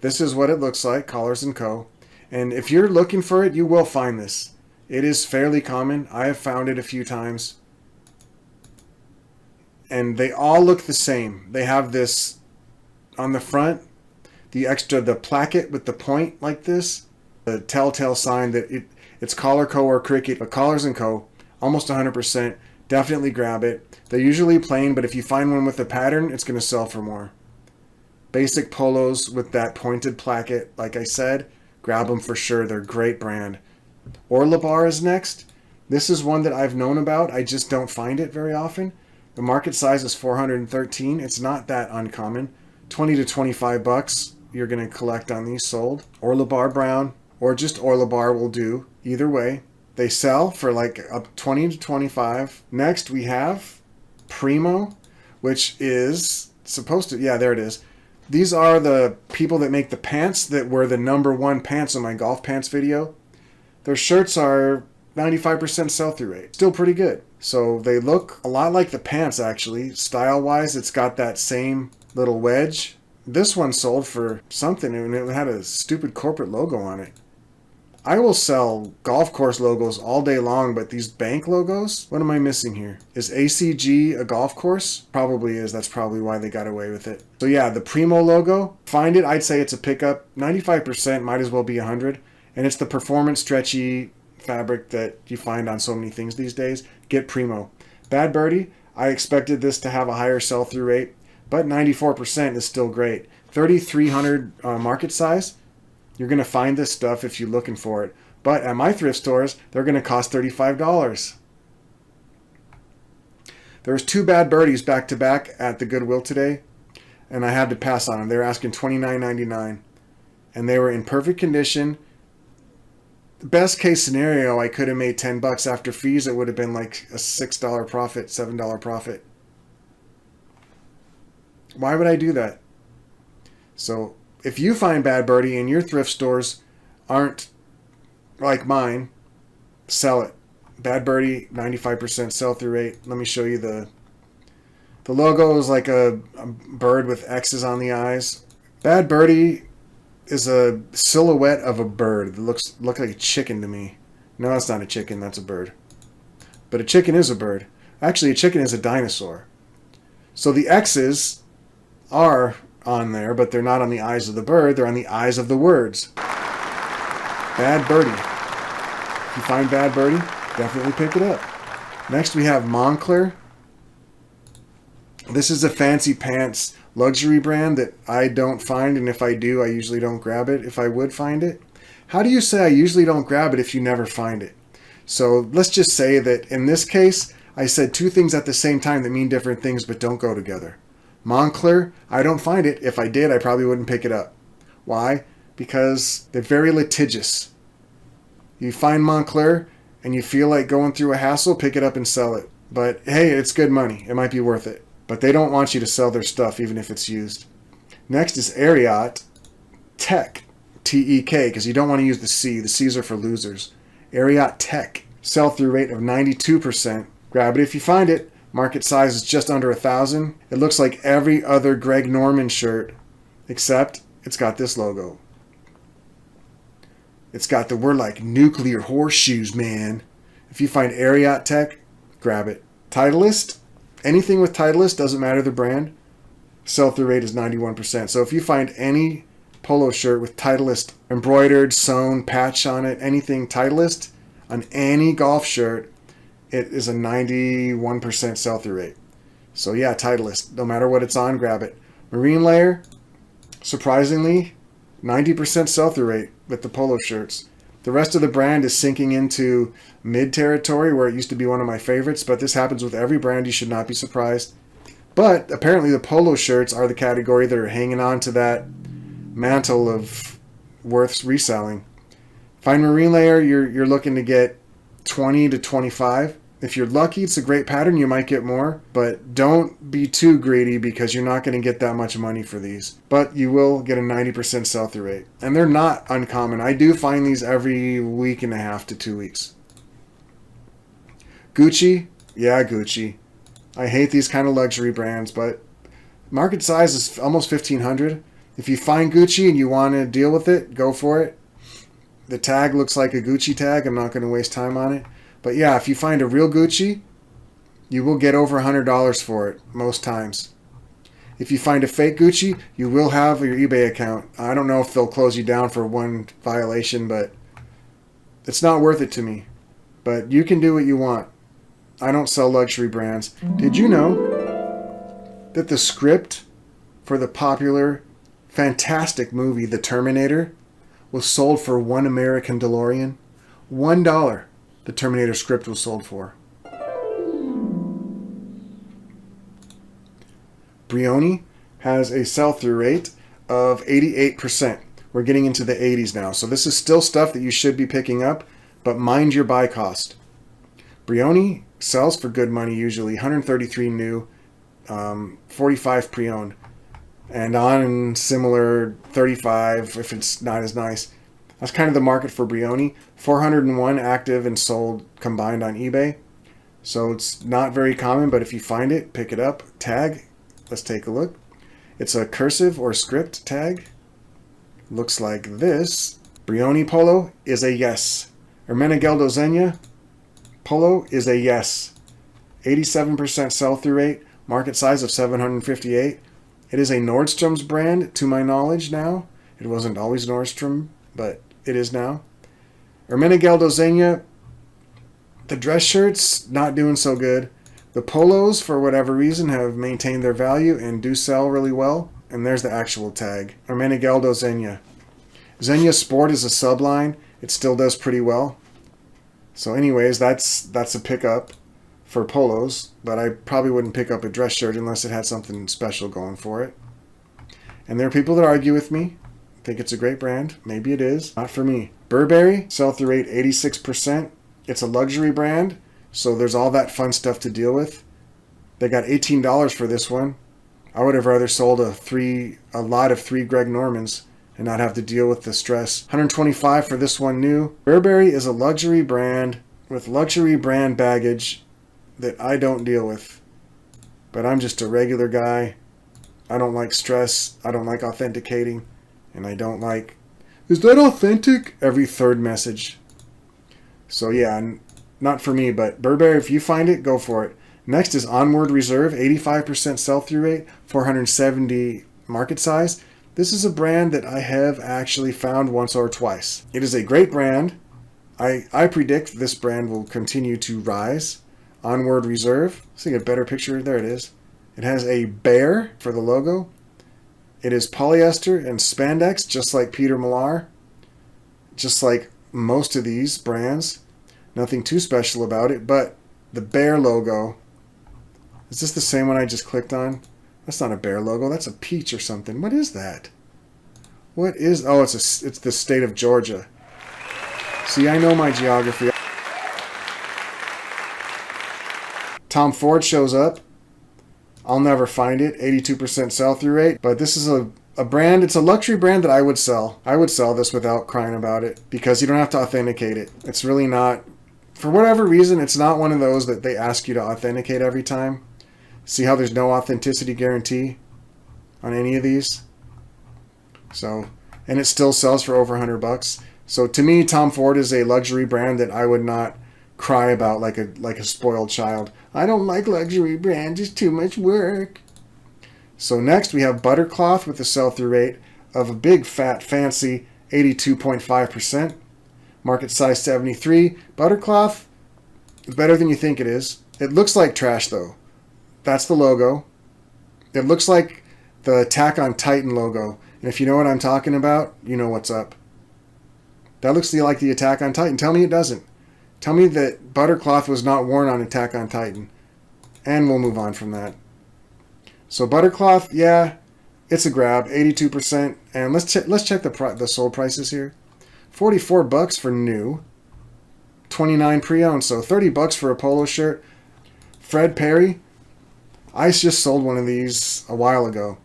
S1: this is what it looks like, Collars & Co. And if you're looking for it, you will find this. It is fairly common. I have found it a few times. And they all look the same. They have this on the front, the placket with the point like this, the telltale sign that it's Collar Co. or Cricket, but Collars & Co. almost 100%. Definitely grab it. They're usually plain, but if you find one with a pattern, it's going to sell for more. Basic polos with that pointed placket, like I said, grab them for sure. They're a great brand. Orlebar is next. This is one that I've known about. I just don't find it very often. The market size is 413. It's not that uncommon. 20 to 25 bucks you're going to collect on these sold. Orlebar Brown or just Orlebar will do. Either way. They sell for like up 20 to 25. Next we have Primo, which is supposed to, yeah, there it is. These are the people that make the pants that were the #1 pants on my golf pants video. Their shirts are 95% sell-through rate. Still pretty good. So they look a lot like the pants actually. Style-wise, it's got that same little wedge. This one sold for something and it had a stupid corporate logo on it. I will sell golf course logos all day long, but these bank logos, what am I missing here? Is ACG a golf course? Probably is. That's probably why they got away with it. So yeah, the Primo logo, find it. I'd say it's a pickup. 95% might as well be 100. And it's the performance stretchy fabric that you find on so many things these days. Get Primo. Bad Birdie, I expected this to have a higher sell-through rate, but 94% is still great. 3,300 market size. You're going to find this stuff if you're looking for it. But at my thrift stores, they're going to cost $35. There was 2 Bad Birdies back to back at the Goodwill today, and I had to pass on them. They were asking $29.99, and they were in perfect condition. The best case scenario, I could have made $10 after fees. It would have been like a $6 profit, $7 profit. Why would I do that? So if you find Bad Birdie and your thrift stores aren't like mine, sell it. Bad Birdie, 95% sell-through rate. Let me show you the logo is like a bird with X's on the eyes. Bad Birdie is a silhouette of a bird that looks like a chicken to me. No, that's not a chicken. That's a bird. But a chicken is a bird. Actually, a chicken is a dinosaur. So the X's are on there, but they're not on the eyes of the bird. They're on the eyes of the words. Bad Birdie. If you find Bad Birdie, definitely pick it up. Next we have Moncler. This is a fancy pants luxury brand that I don't find, and if I do, I usually don't grab it if I would find it. How do you say I usually don't grab it if you never find it? So let's just say that in this case, I said 2 things at the same time that mean different things but don't go together. Moncler, I don't find it. If I did, I probably wouldn't pick it up. Why? Because they're very litigious. You find Moncler and you feel like going through a hassle, pick it up and sell it. But hey, it's good money. It might be worth it. But they don't want you to sell their stuff even if it's used. Next is Ariat Tech, T-E-K, because you don't want to use the C. The C's are for losers. Ariat Tech, sell-through rate of 92%. Grab it if you find it. Market size is just under 1,000. It looks like every other Greg Norman shirt, except it's got this logo. It's got the, we're like nuclear horseshoes, man. If you find Ariat Tech, grab it. Titleist, anything with Titleist, doesn't matter the brand, sell-through rate is 91%. So if you find any polo shirt with Titleist embroidered, sewn, patch on it, anything Titleist on any golf shirt, it is a 91% sell-through rate. So yeah, Titleist, no matter what it's on, grab it. Marine layer, surprisingly, 90% sell-through rate with the polo shirts. The rest of the brand is sinking into mid territory where it used to be one of my favorites, but this happens with every brand. You should not be surprised. But apparently the polo shirts are the category that are hanging on to that mantle of worth reselling. Fine marine layer, you're looking to get 20 to 25. If you're lucky, it's a great pattern. You might get more, but don't be too greedy because you're not going to get that much money for these. But you will get a 90% sell-through rate. And they're not uncommon. I do find these every week and a half to 2 weeks. Gucci. Yeah, Gucci. I hate these kind of luxury brands, but market size is almost 1,500. If you find Gucci and you want to deal with it, go for it. The tag looks like a Gucci tag. I'm not going to waste time on it. But yeah, if you find a real Gucci, you will get over $100 for it most times. If you find a fake Gucci, you will have your eBay account. I don't know if they'll close you down for one violation, but it's not worth it to me. But you can do what you want. I don't sell luxury brands. Did you know that the script for the popular, fantastic movie The Terminator was sold for $1 American DeLorean? $1. The Terminator script was sold for. Brioni has a sell-through rate of 88%. We're getting into the 80s now. So this is still stuff that you should be picking up, but mind your buy cost. Brioni sells for good money usually. 133 new, 45 pre-owned. And on similar 35 if it's not as nice. That's kind of the market for Brioni. 401 active and sold combined on eBay. So it's not very common, but if you find it, pick it up. Tag. Let's take a look. It's a cursive or script tag. Looks like this. Brioni Polo is a yes. Ermenegildo Zegna Polo is a yes. 87% sell-through rate. Market size of 758. It is a Nordstrom's brand, to my knowledge now. It wasn't always Nordstrom, but it is now. Ermenegildo Zegna, the dress shirts, not doing so good. The polos, for whatever reason, have maintained their value and do sell really well. And there's the actual tag. Ermenegildo Zegna. Zegna Sport is a subline. It still does pretty well. So anyways, that's a pickup for polos. But I probably wouldn't pick up a dress shirt unless it had something special going for it. And there are people that argue with me. Think it's a great brand. Maybe it is. Not for me. Burberry, sell-through rate 86%. It's a luxury brand, so there's all that fun stuff to deal with. They got $18 for this one. I would have rather sold a lot of 3 Greg Normans and not have to deal with the stress. $125 for this one new. Burberry is a luxury brand with luxury brand baggage that I don't deal with. But I'm just a regular guy. I don't like stress. I don't like authenticating. And I don't like, is that authentic? Every third message. So yeah, not for me, but Burberry, if you find it, go for it. Next is Onward Reserve, 85% sell-through rate, 470 market size. This is a brand that I have actually found once or twice. It is a great brand. I predict this brand will continue to rise. Onward Reserve. Let's see a better picture. There it is. It has a bear for the logo. It is polyester and spandex, just like Peter Millar. Just like most of these brands. Nothing too special about it, but the bear logo. Is this the same one I just clicked on? That's not a bear logo. That's a peach or something. What is that? What is... Oh, it's the state of Georgia. See, I know my geography. Tom Ford shows up. I'll never find it. 82% sell-through rate. But this is a brand. It's a luxury brand that I would sell. I would sell this without crying about it because you don't have to authenticate it. It's really not... For whatever reason, it's not one of those that they ask you to authenticate every time. See how there's no authenticity guarantee on any of these? So, and it still sells for over $100. So to me, Tom Ford is a luxury brand that I would not cry about like a spoiled child. I don't like luxury brands, it's too much work. So next we have Buttercloth with a sell-through rate of a big fat fancy 82.5%. Market size 73. Buttercloth It's better than you think it is. It looks like trash, though. That's the logo. It looks like the Attack on Titan logo. And if you know what I'm talking about, you know what's up. That looks like the Attack on Titan. Tell me it doesn't. Tell me that Buttercloth was not worn on Attack on Titan. And we'll move on from that. So Buttercloth, yeah, it's a grab, 82%. And let's check the sold prices here. $44 for new, $29 pre-owned. So $30 for a polo shirt. Fred Perry, I just sold one of these a while ago.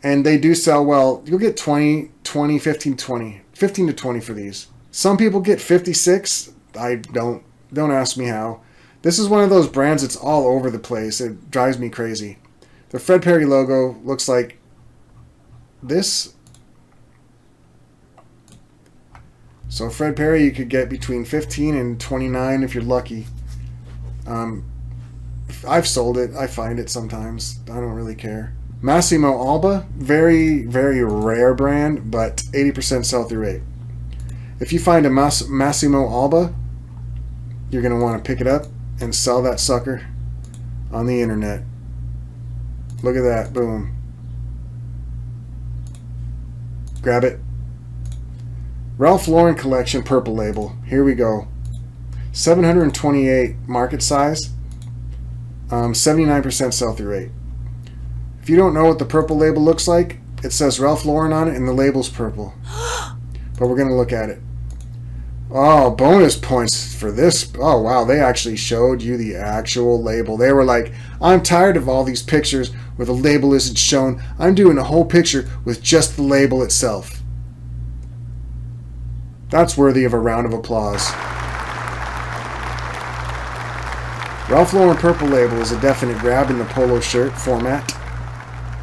S1: And they do sell well. You'll get 20, 15 to 20 for these. Some people get 56. I don't ask me how. This is one of those brands that's all over the place. It drives me crazy. The Fred Perry logo looks like this. So Fred Perry you could get between 15 and 29 if you're lucky. I've sold it. I find it sometimes. I don't really care. Massimo Alba, very, very rare brand, but 80% sell-through rate. If you find a Massimo Alba, you're going to want to pick it up and sell that sucker on the internet. Look at that. Boom. Grab it. Ralph Lauren Collection Purple Label. Here we go. 728 market size. 79% sell-through rate. If you don't know what the purple label looks like, it says Ralph Lauren on it and the label's purple. But we're going to look at it. Oh, bonus points for this. Oh, wow. They actually showed you the actual label. They were like, I'm tired of all these pictures where the label isn't shown. I'm doing a whole picture with just the label itself. That's worthy of a round of applause. Ralph Lauren Purple Label is a definite grab in the polo shirt format.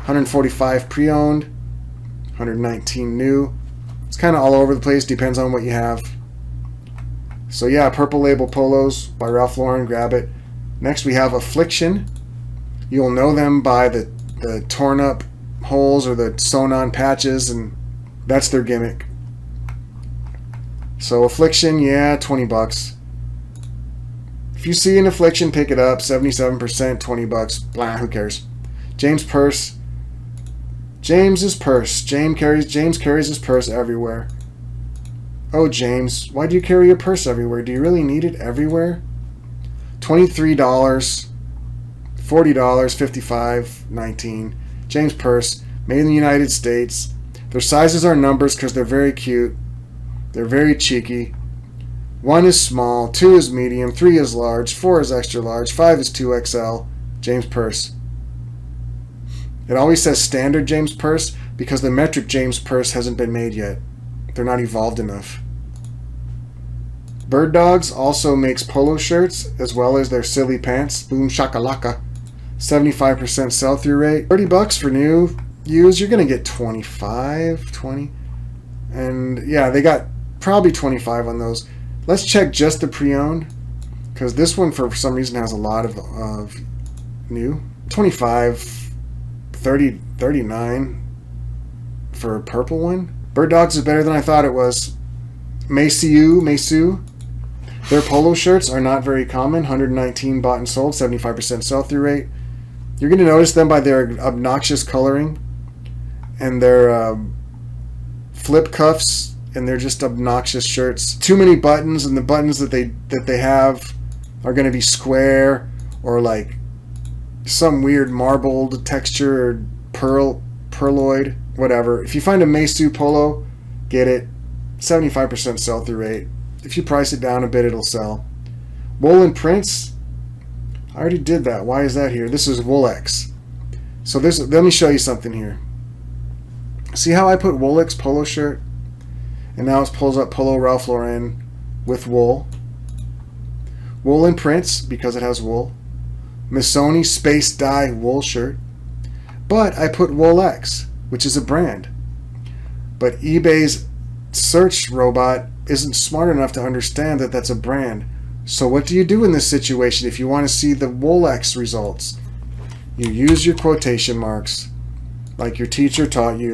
S1: 145 pre-owned, 119 new. It's kind of all over the place, depends on what you have. So yeah, Purple Label polos by Ralph Lauren, grab it. Next we have Affliction. You'll know them by the torn up holes or the sewn on patches, and that's their gimmick. So Affliction, yeah, $20. If you see an Affliction, pick it up. 77%, $20. Blah, who cares? James Purse. James's purse. James carries his purse everywhere. Oh, James, why do you carry your purse everywhere? Do you really need it everywhere? $23, $40, $55, $19. James Purse, made in the United States. Their sizes are numbers because they're very cute. They're very cheeky. 1 is small, 2 is medium, 3 is large, 4 is extra large, 5 is 2XL. James Purse. It always says standard James Purse because the metric James Purse hasn't been made yet. They're not evolved enough. Bird Dogs also makes polo shirts as well as their silly pants. Boom shakalaka. 75% sell-through rate. $30 for new. Used, you're going to get 25, 20. And yeah, they got probably 25 on those. Let's check just the pre-owned, because this one for some reason has a lot of new. 25, 30, 39 for a purple one. Bird Dogs is better than I thought it was. Meisu. Their polo shirts are not very common. 119 bought and sold, 75% sell-through rate. You're going to notice them by their obnoxious coloring and their flip cuffs. And they're just obnoxious shirts. Too many buttons, and the buttons that they have are going to be square or like some weird marbled texture or pearloid, whatever. If you find a Meisu polo, get it. 75% sell-through rate. If you price it down a bit, it'll sell. Wool and prints. I already did that. Why is that here? This is Woolex. So let me show you something here. See how I put Woolex polo shirt? And now it pulls up Polo Ralph Lauren with wool. Wool and prints, because it has wool. Missoni Space Dye wool shirt. But I put Woolex, which is a brand. But eBay's search robot isn't smart enough to understand that that's a brand. So what do you do in this situation if you want to see the Woolex results? You use your quotation marks, like your teacher taught you.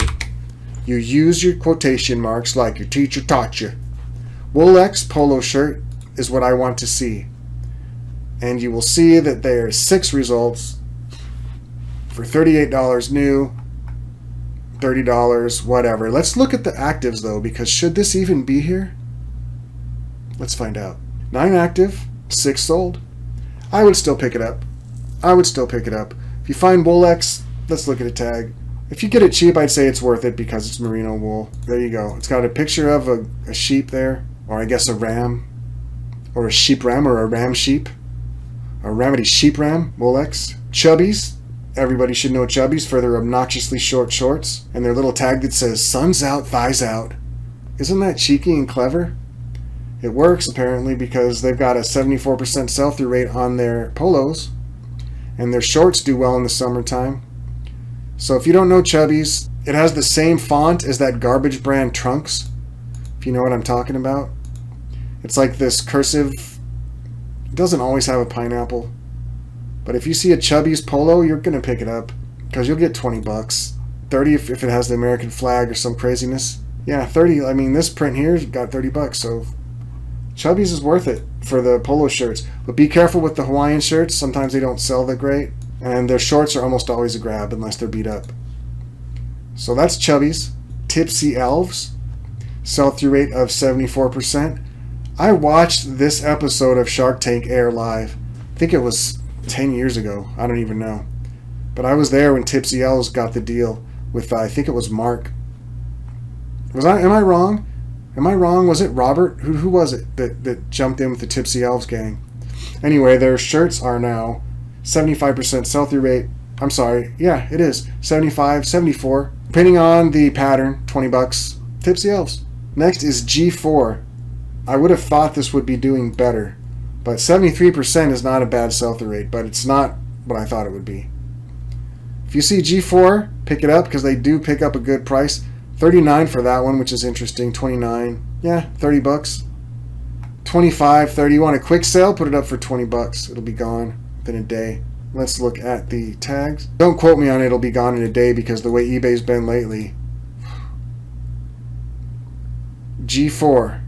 S1: You use your quotation marks like your teacher taught you. Woolex polo shirt is what I want to see. and you will see that there's 6 results for $38 new, $30, whatever. Let's look at the actives though, because should this even be here? Let's find out. 9 active, 6 sold. I would still pick it up. If you find Wolex, let's look at a tag. If you get it cheap, I'd say it's worth it because it's merino wool. There you go. It's got a picture of a sheep there, or I guess a ram, or a sheep ram, or a ram sheep. A Ramity sheep ram, Wolex. Chubbies. Everybody should know Chubbies for their obnoxiously short shorts and their little tag that says sun's out, thighs out. Isn't that cheeky and clever? It works apparently because they've got a 74% sell-through rate on their polos, and their shorts do well in the summertime. So if you don't know Chubbies, it has the same font as that garbage brand Trunks, if you know what I'm talking about. It's like this cursive. It doesn't always have a pineapple. But if you see a Chubbies polo, you're going to pick it up because you'll get $20. $30 if it has the American flag or some craziness. Yeah, $30. I mean, this print here's got $30, so Chubbies is worth it for the polo shirts. But be careful with the Hawaiian shirts. Sometimes they don't sell that great. And their shorts are almost always a grab unless they're beat up. So that's Chubbies. Tipsy Elves. Sell-through rate of 74%. I watched this episode of Shark Tank air live. I think it was 10 years ago. I don't even know. But I was there when Tipsy Elves got the deal with, I think it was Mark. Am I wrong? Was it Robert? Who was it that jumped in with the Tipsy Elves gang? Anyway, their shirts are now 75% sell-through rate. I'm sorry. Yeah, it is. 75, 74. Depending on the pattern, $20. Tipsy Elves. Next is G4. I would have thought this would be doing better. But 73% is not a bad sell-through rate, but it's not what I thought it would be. If you see G4, pick it up because they do pick up a good price. $39 for that one, which is interesting. $29. Yeah, $30. $25, $30. You want a quick sale? Put it up for $20. It'll be gone within a day. Let's look at the tags. Don't quote me on it'll be gone in a day because the way eBay's been lately. G4.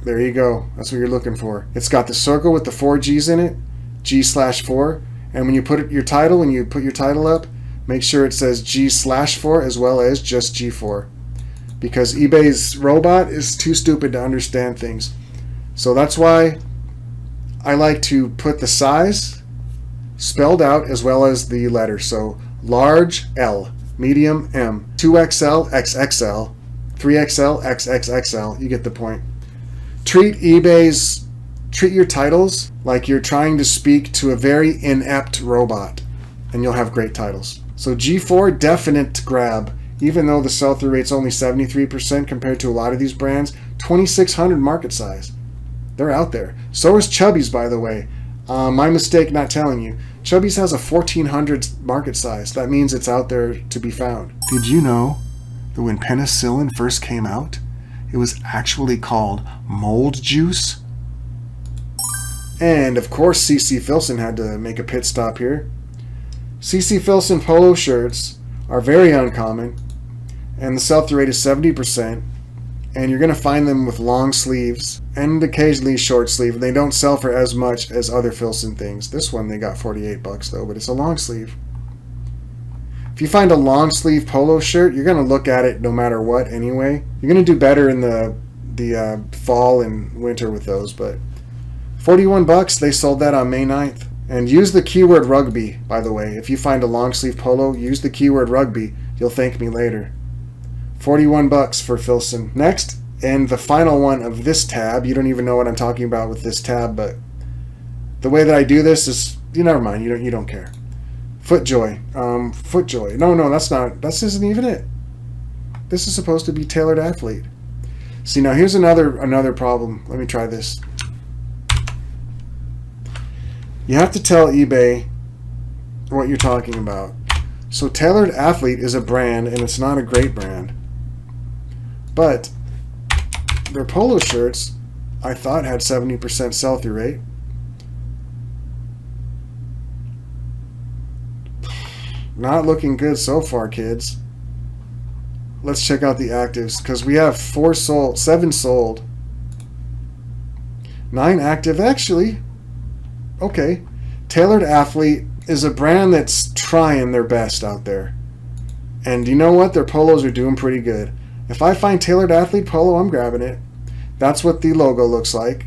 S1: There you go. That's what you're looking for. It's got the circle with the 4 G's in it. G/4. And when you put your title, when you put your title up, make sure it says G/4 as well as just G4. Because eBay's robot is too stupid to understand things. So that's why I like to put the size spelled out as well as the letters. So large L, medium M, 2XL, XXL, 3XL, XXXL. You get the point. Treat your titles like you're trying to speak to a very inept robot, and you'll have great titles. So G4, definite grab. Even though the sell-through rate's only 73% compared to a lot of these brands, 2,600 market size. They're out there. So is Chubbies, by the way. My mistake not telling you. Chubbies has a 1,400 market size. That means it's out there to be found. Did you know that when penicillin first came out, it was actually called mold juice? And of course CC Filson had to make a pit stop here. CC Filson polo shirts are very uncommon, and the sell-through rate is 70%, and you're going to find them with long sleeves and occasionally short sleeve. They don't sell for as much as other Filson things. This one they got $48 though, but it's a long sleeve. If you find a long sleeve polo shirt, you're going to look at it no matter what anyway. You're going to do better in the fall and winter with those, but $41, they sold that on May 9th. And use the keyword rugby, by the way. If you find a long sleeve polo, use the keyword rugby. You'll thank me later. $41 for Filson. Next, and the final one of this tab. You don't even know what I'm talking about with this tab, but the way that I do this is, never mind. You don't care. Footjoy. Footjoy. No, that's not. This isn't even it. This is supposed to be Tailored Athlete. See, now here's another problem. Let me try this. You have to tell eBay what you're talking about. So Tailored Athlete is a brand, and it's not a great brand. But their polo shirts, I thought, had 70% sell-through rate. Not looking good so far, kids. Let's check out the actives, because we have 7 sold. 9 active. Actually, okay. Tailored Athlete is a brand that's trying their best out there. And you know what? Their polos are doing pretty good. If I find Tailored Athlete polo, I'm grabbing it. That's what the logo looks like.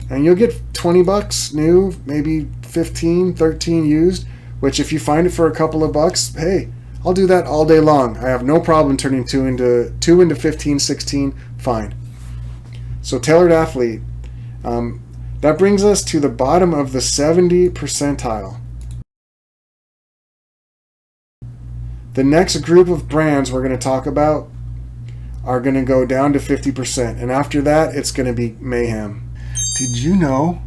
S1: And you'll get 20 bucks new, maybe 15, 13 used, which if you find it for a couple of bucks, hey, I'll do that all day long. I have no problem turning 2 into 15, 16, fine. So Tailored Athlete, that brings us to the bottom of the 70 percentile. The next group of brands we're going to talk about are going to go down to 50%. And after that, it's going to be mayhem. Did you know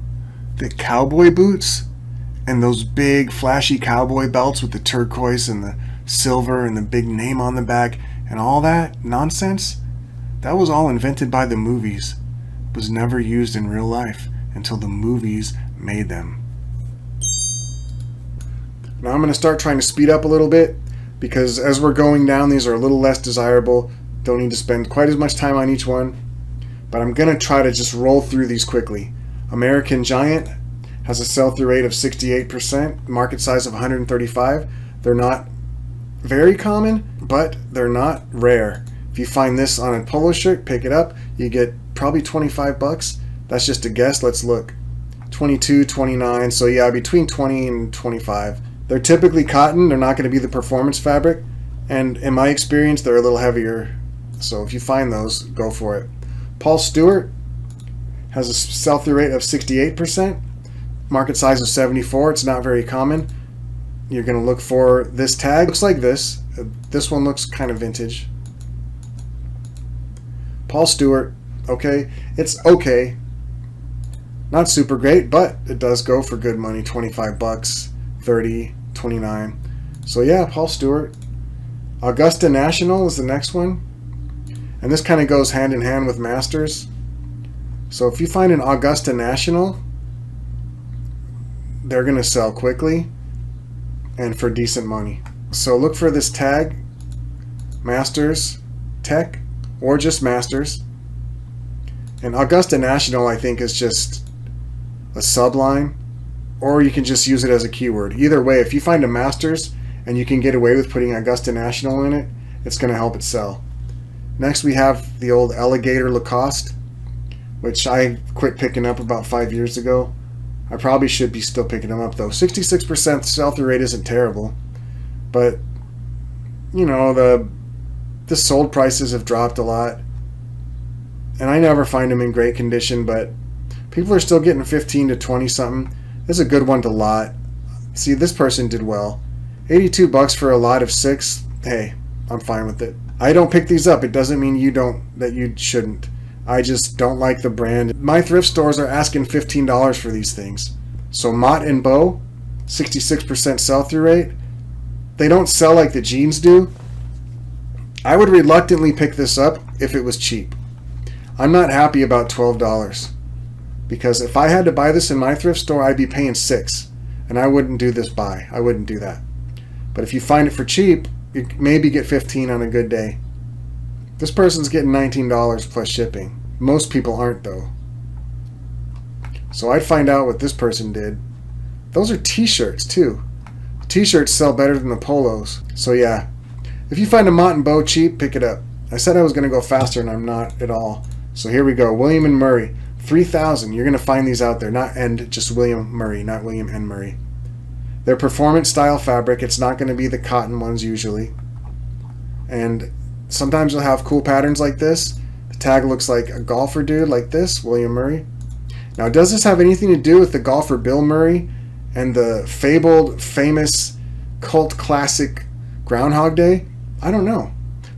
S1: that cowboy boots and those big flashy cowboy belts with the turquoise and the silver and the big name on the back and all that nonsense, that was all invented by the movies. It was never used in real life until the movies made them. Now I'm going to start trying to speed up a little bit because as we're going down, these are a little less desirable. Don't need to spend quite as much time on each one. But I'm going to try to just roll through these quickly. American Giant has a sell-through rate of 68%, market size of 135. They're not very common, but they're not rare. If you find this on a polo shirt, pick it up. You get probably 25 bucks. That's just a guess. Let's look. 22, 29. So yeah, between 20 and 25. They're typically cotton. They're not going to be the performance fabric. And in my experience, they're a little heavier. So if you find those, go for it. Paul Stewart has a sell-through rate of 68%. Market size of 74. It's not very common. You're going to look for this tag. Looks like this. This one looks kind of vintage. Paul Stewart. Okay. It's okay. Not super great, but it does go for good money. 25 bucks, 30, 29. So yeah, Paul Stewart. Augusta National is the next one. And this kind of goes hand in hand with Masters. So if you find an Augusta National, they're going to sell quickly and for decent money. So look for this tag, Masters Tech, or just Masters. And Augusta National, I think, is just a subline, or you can just use it as a keyword. Either way, if you find a Masters and you can get away with putting Augusta National in it, it's going to help it sell. Next, we have the old Alligator Lacoste, which I quit picking up about 5 years ago. I probably should be still picking them up, though. 66% sell-through rate isn't terrible, but, you know, the sold prices have dropped a lot, and I never find them in great condition, but people are still getting 15 to 20 something. This is a good one to lot. See, this person did well. 82 bucks for a lot of 6. Hey, I'm fine with it. I don't pick these up. It doesn't mean that you shouldn't. I just don't like the brand. My thrift stores are asking $15 for these things. So Mott and Bow, 66% sell-through rate. They don't sell like the jeans do. I would reluctantly pick this up if it was cheap. I'm not happy about $12 because if I had to buy this in my thrift store, I'd be paying $6, and I wouldn't do this buy. I wouldn't do that. But if you find it for cheap, you maybe get 15 on a good day. This person's getting $19 plus shipping. Most people aren't, though. So I'd find out what this person did. Those are t-shirts, too. T-shirts sell better than the polos. So yeah, if you find a Mott & Bow cheap, pick it up. I said I was going to go faster, and I'm not at all. So here we go. William & Murray, 3,000. You're going to find these out there. Just William Murray, not William & Murray. They're performance style fabric. It's not going to be the cotton ones usually. And sometimes you'll have cool patterns like this. The tag looks like a golfer dude like this, William Murray. Now, does this have anything to do with the golfer Bill Murray and the fabled, famous, cult classic Groundhog Day? I don't know.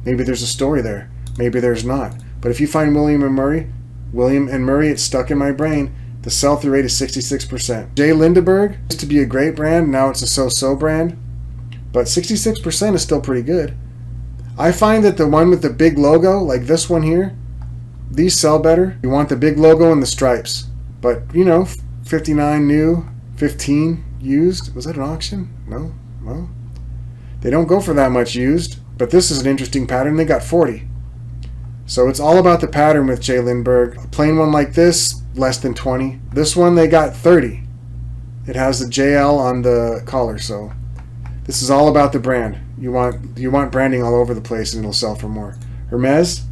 S1: Maybe there's a story there. Maybe there's not. But if you find William & Murray, it's stuck in my brain. The sell-through rate is 66%. J. Lindeberg used to be a great brand. Now it's a so-so brand. But 66% is still pretty good. I find that the one with the big logo, like this one here, these sell better. You want the big logo and the stripes. But, 59 new, 15 used. Was that an auction? No? Well, they don't go for that much used. But this is an interesting pattern. They got 40. So it's all about the pattern with J. Lindbergh. A plain one like this, less than 20. This one, they got 30. It has the JL on the collar, so this is all about the brand. You want branding all over the place and it'll sell for more. Hermes,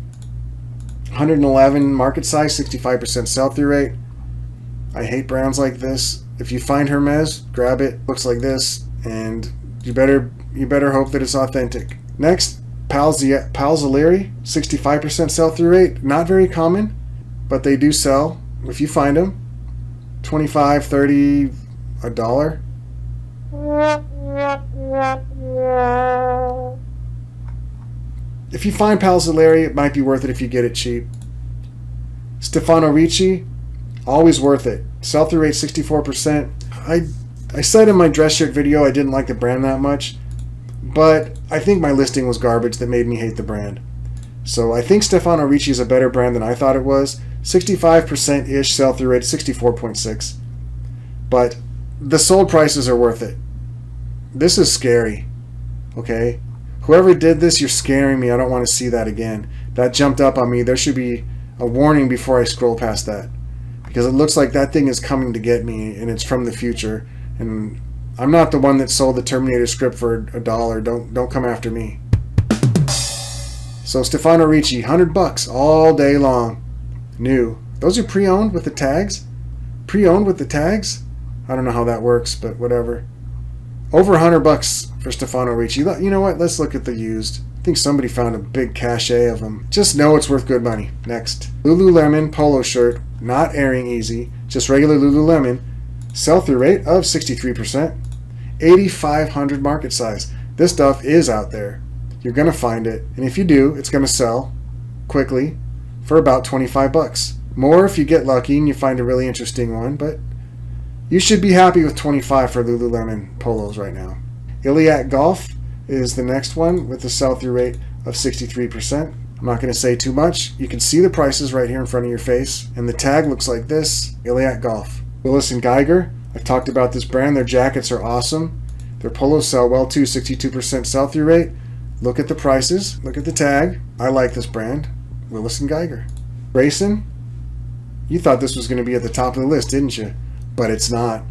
S1: 111 market size, 65% sell-through rate. I hate brands like this. If you find Hermes, grab it. Looks like this, and you better hope that it's authentic. Next, Palzolari, 65% sell-through rate. Not very common, but they do sell if you find them. 25, 30, $1. If you find Palzolari, it might be worth it if you get it cheap. Stefano Ricci, always worth it. Sell-through rate 64%. I said in my dress shirt video I didn't like the brand that much, but I think my listing was garbage that made me hate the brand. So I think Stefano Ricci is a better brand than I thought it was. 65%-ish sell-through rate, 64.6. But the sold prices are worth it. This is scary. Okay? Whoever did this, you're scaring me. I don't want to see that again. That jumped up on me. There should be a warning before I scroll past that. Because it looks like that thing is coming to get me, and it's from the future. And I'm not the one that sold the Terminator script for $1. Don't come after me. So Stefano Ricci, $100 all day long. New. Those are pre-owned with the tags? Pre-owned with the tags? I don't know how that works, but whatever. Over $100 for Stefano Ricci. You know what? Let's look at the used. I think somebody found a big cachet of them. Just know it's worth good money. Next. Lululemon polo shirt. Not airing easy. Just regular Lululemon. Sell-through rate of 63%. 8,500 market size. This stuff is out there. You're going to find it. And if you do, it's going to sell quickly for about $25. More if you get lucky and you find a really interesting one, but you should be happy with $25 for Lululemon polos right now. Iliad Golf is the next one with a sell-through rate of 63%. I'm not going to say too much. You can see the prices right here in front of your face, and the tag looks like this, Iliad Golf. Willis & Geiger, I've talked about this brand. Their jackets are awesome. Their polos sell well too, 62% sell-through rate. Look at the prices. Look at the tag. I like this brand. Willis & Geiger. Grayson, you thought this was going to be at the top of the list, didn't you? But it's not.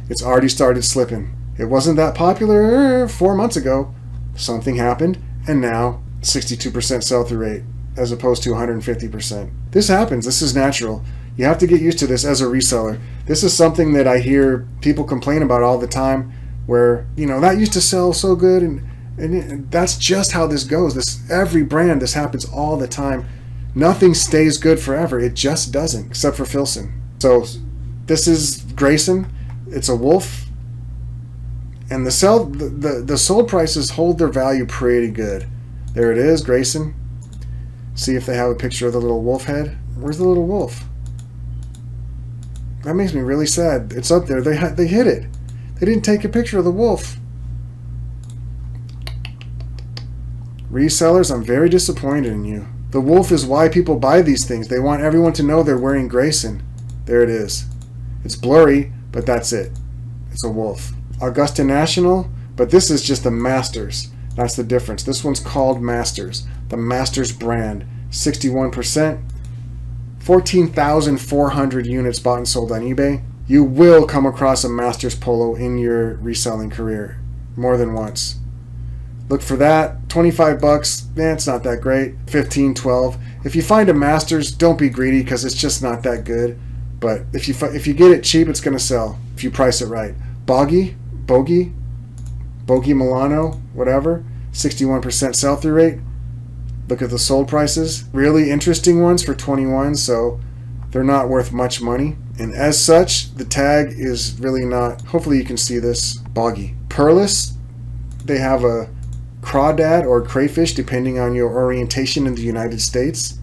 S1: It's already started slipping. It wasn't that popular 4 months ago. Something happened, and now 62% sell-through rate as opposed to 150%. This happens. This is natural. You have to get used to this as a reseller. This is something that I hear people complain about all the time where, that used to sell so good, and that's just how this goes. Every brand, this happens all the time. Nothing stays good forever. It just doesn't, except for Filson. So this is Grayson. It's a wolf. And the sold prices hold their value pretty good. There it is, Grayson. See if they have a picture of the little wolf head. Where's the little wolf? That makes me really sad. It's up there. They hid it. They didn't take a picture of the wolf. Resellers, I'm very disappointed in you. The wolf is why people buy these things. They want everyone to know they're wearing Grayson. There it is. It's blurry, but that's it. It's a wolf. Augusta National, but this is just the Masters. That's the difference. This one's called Masters. The Masters brand. 61%. 14,400 units bought and sold on eBay. You will come across a Masters polo in your reselling career more than once. Look for that. $25. It's not that great. 15, 12. If you find a Masters, don't be greedy because it's just not that good. But if you get it cheap, it's going to sell if you price it right. Bogey Milano, whatever. 61% sell-through rate. Look at the sold prices. Really interesting ones for 21, so they're not worth much money. And as such, the tag is really not. Hopefully you can see this. Boggy. Perlis, they have a crawdad or crayfish, depending on your orientation in the United States,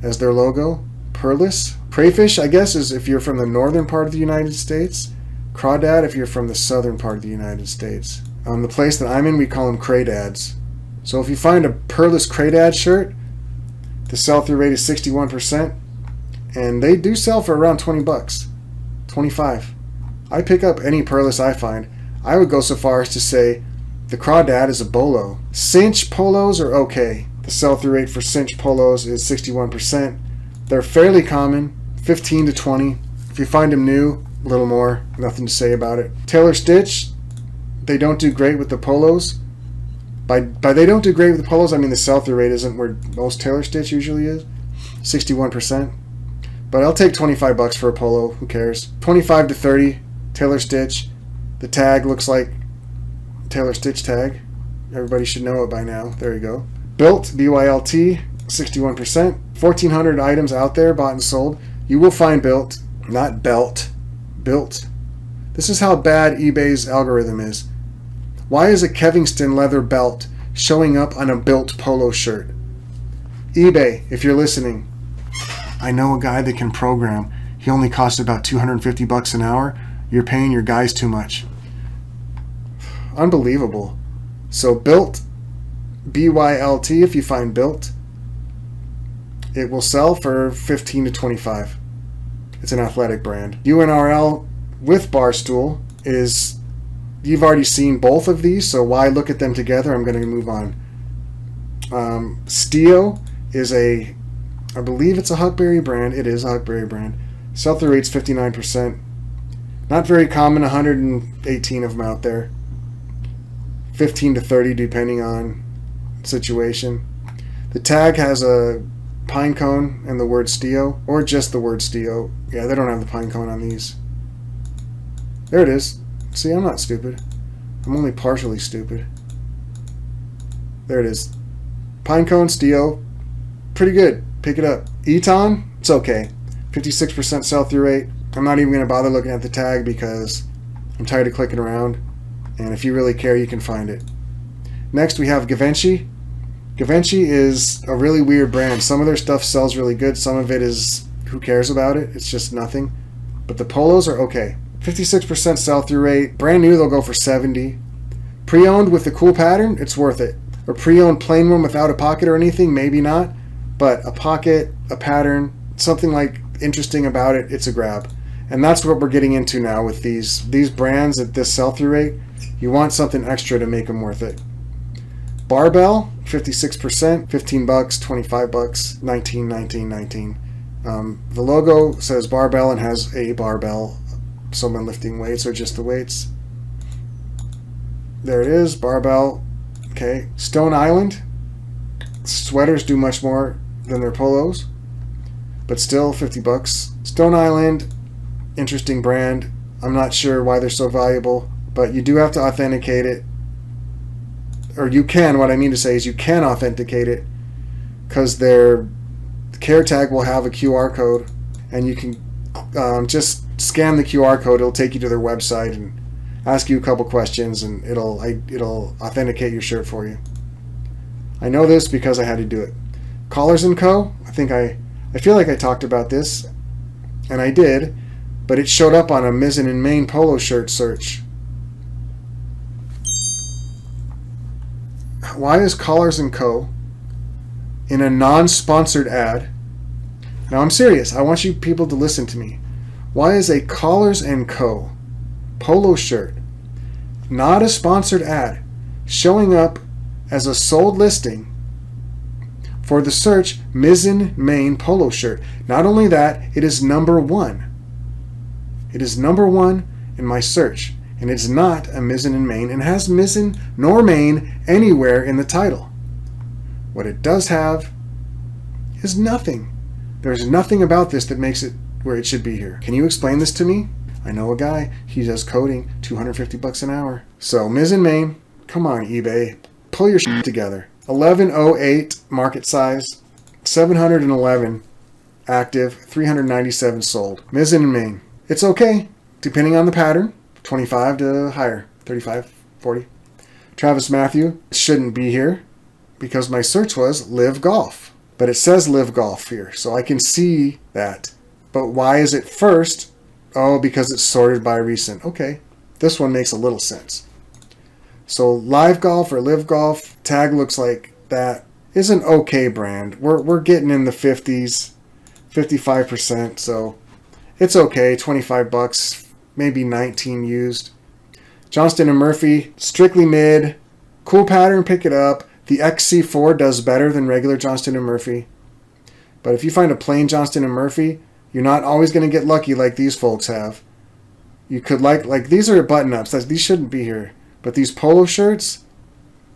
S1: as their logo. Perlis. Crayfish, I guess, is if you're from the northern part of the United States. Crawdad if you're from the southern part of the United States. The place that I'm in, we call them craydads. So if you find a Perlis Craydad shirt, the sell-through rate is 61%, and they do sell for around $20, $25. I pick up any Perlis I find. I would go so far as to say the Crawdad is a bolo. Cinch polos are okay. The sell-through rate for cinch polos is 61%. They're fairly common, 15 to 20. If you find them new, A little more. Nothing to say about it. Tailor Stitch, they don't do great with the polos. By they don't do great with the polos, I mean the sell-through rate isn't where most Tailor Stitch usually is. 61%. But I'll take $25 for a polo. Who cares? 25 to 30. Tailor Stitch. The tag looks like Tailor Stitch tag. Everybody should know it by now. There you go. Built, BYLT, 61%. 1,400 items out there bought and sold. You will find Built, not Belt. Built. This is how bad eBay's algorithm is. Why is a Kevingston leather belt showing up on a Built polo shirt? eBay, if you're listening, I know a guy that can program. He only costs about $250 an hour. You're paying your guys too much. Unbelievable. So Built, BYLT, if you find Built, it will sell for $15 to $25. It's an athletic brand. UNRL with Barstool is, you've already seen both of these, so why look at them together? I'm going to move on. Stio is I believe it's a Huckberry brand. It is a Huckberry brand. Sell-through rate's 59%. Not very common, 118 of them out there. 15 to 30 depending on situation. The tag has a pine cone and the word Stio, or just the word Stio. Yeah, they don't have the pine cone on these. There it is. See, I'm not stupid. I'm only partially stupid. There it is. Pine cone, Stio. Pretty good. Pick it up. Eton, it's okay. 56% sell-through rate. I'm not even going to bother looking at the tag because I'm tired of clicking around. And if you really care, you can find it. Next, we have Givenchy. Givenchy is a really weird brand. Some of their stuff sells really good. Some of it is, who cares about it? It's just nothing. But the polos are okay. 56% sell-through rate. Brand new, they'll go for $70. Pre-owned with the cool pattern, it's worth it. Or pre-owned plain one without a pocket or anything, maybe not. But a pocket, a pattern, something like interesting about it, it's a grab. And that's what we're getting into now with these brands at this sell-through rate. You want something extra to make them worth it. Barbell, 56%, $15, $25, 19, 19, 19. The logo says barbell and has a barbell. Someone lifting weights or just the weights. There it is, barbell. Okay, Stone Island. Sweaters do much more than their polos, but still $50. Stone Island, interesting brand. I'm not sure why they're so valuable, but you do have to authenticate it. Or you can, what I mean to say is you can authenticate it because their care tag will have a QR code and you can just scan the QR code. It'll take you to their website and ask you a couple questions and it'll authenticate your shirt for you. I know this because I had to do it. Collars & Co. I feel like I talked about this, and I did, but it showed up on a Mizzen and Main polo shirt search. Why is Collars & Co. in a non-sponsored ad? Now I'm serious. I want you people to listen to me. Why is a Collars & Co. polo shirt, not a sponsored ad, showing up as a sold listing for the search Mizzen Main polo shirt? Not only that, it is number one. It is number one in my search. And it's not a Mizzen and Main and has Mizzen nor Main anywhere in the title. What it does have is nothing. There's nothing about this that makes it where it should be here. Can you explain this to me? I know a guy, he does coding, $250 an hour. So Mizzen Main, come on eBay, pull your shit together. 1108 market size, 711 active, 397 sold. Mizzen and Main. It's okay, depending on the pattern. 25 to higher, 35, 40. Travis Matthew shouldn't be here because my search was Live Golf. But it says Live Golf here, so I can see that. But why is it first? Oh, because it's sorted by recent. Okay, this one makes a little sense. So Live Golf or Live Golf, tag looks like that. Is an okay brand. We're getting in the 50s, 55%, so it's okay, $25. Maybe 19 used. Johnston & Murphy, strictly mid. Cool pattern, pick it up. The XC4 does better than regular Johnston & Murphy. But if you find a plain Johnston & Murphy, you're not always going to get lucky like these folks have. You could like these are button-ups. These shouldn't be here. But these polo shirts,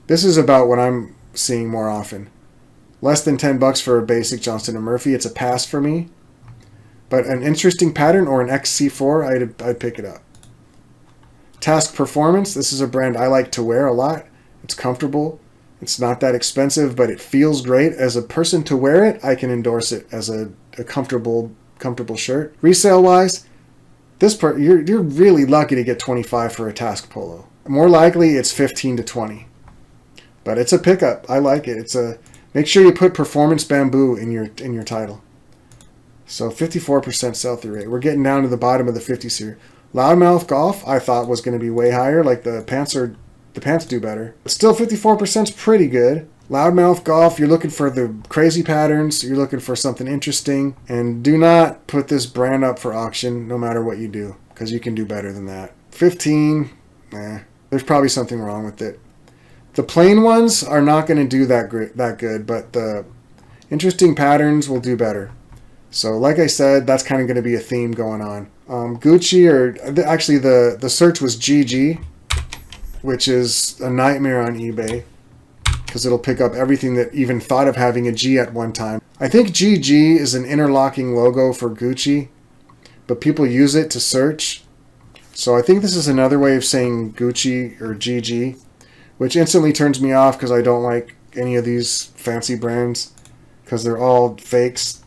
S1: this is about what I'm seeing more often. Less than $10 for a basic Johnston & Murphy. It's a pass for me. But an interesting pattern or an XC4, I'd pick it up. Task Performance. This is a brand I like to wear a lot. It's comfortable. It's not that expensive, but it feels great. As a person to wear it, I can endorse it as a comfortable shirt. Resale-wise, you're really lucky to get 25 for a Task Polo. More likely, it's 15 to 20. But it's a pickup. I like it. Make sure you put Performance Bamboo in your title. So 54% sell-through rate. We're getting down to the bottom of the 50s here. Loudmouth Golf, I thought was going to be way higher. Like the pants do better. But still, 54% is pretty good. Loudmouth Golf, you're looking for the crazy patterns. You're looking for something interesting. And do not put this brand up for auction no matter what you do, because you can do better than that. 15, there's probably something wrong with it. The plain ones are not going to do that good, but the interesting patterns will do better. So like I said, that's kind of going to be a theme going on. Gucci, or actually the search was GG, which is a nightmare on eBay because it'll pick up everything that even thought of having a G at one time. I think GG is an interlocking logo for Gucci, but people use it to search. So I think this is another way of saying Gucci or GG, which instantly turns me off because I don't like any of these fancy brands because they're all fakes.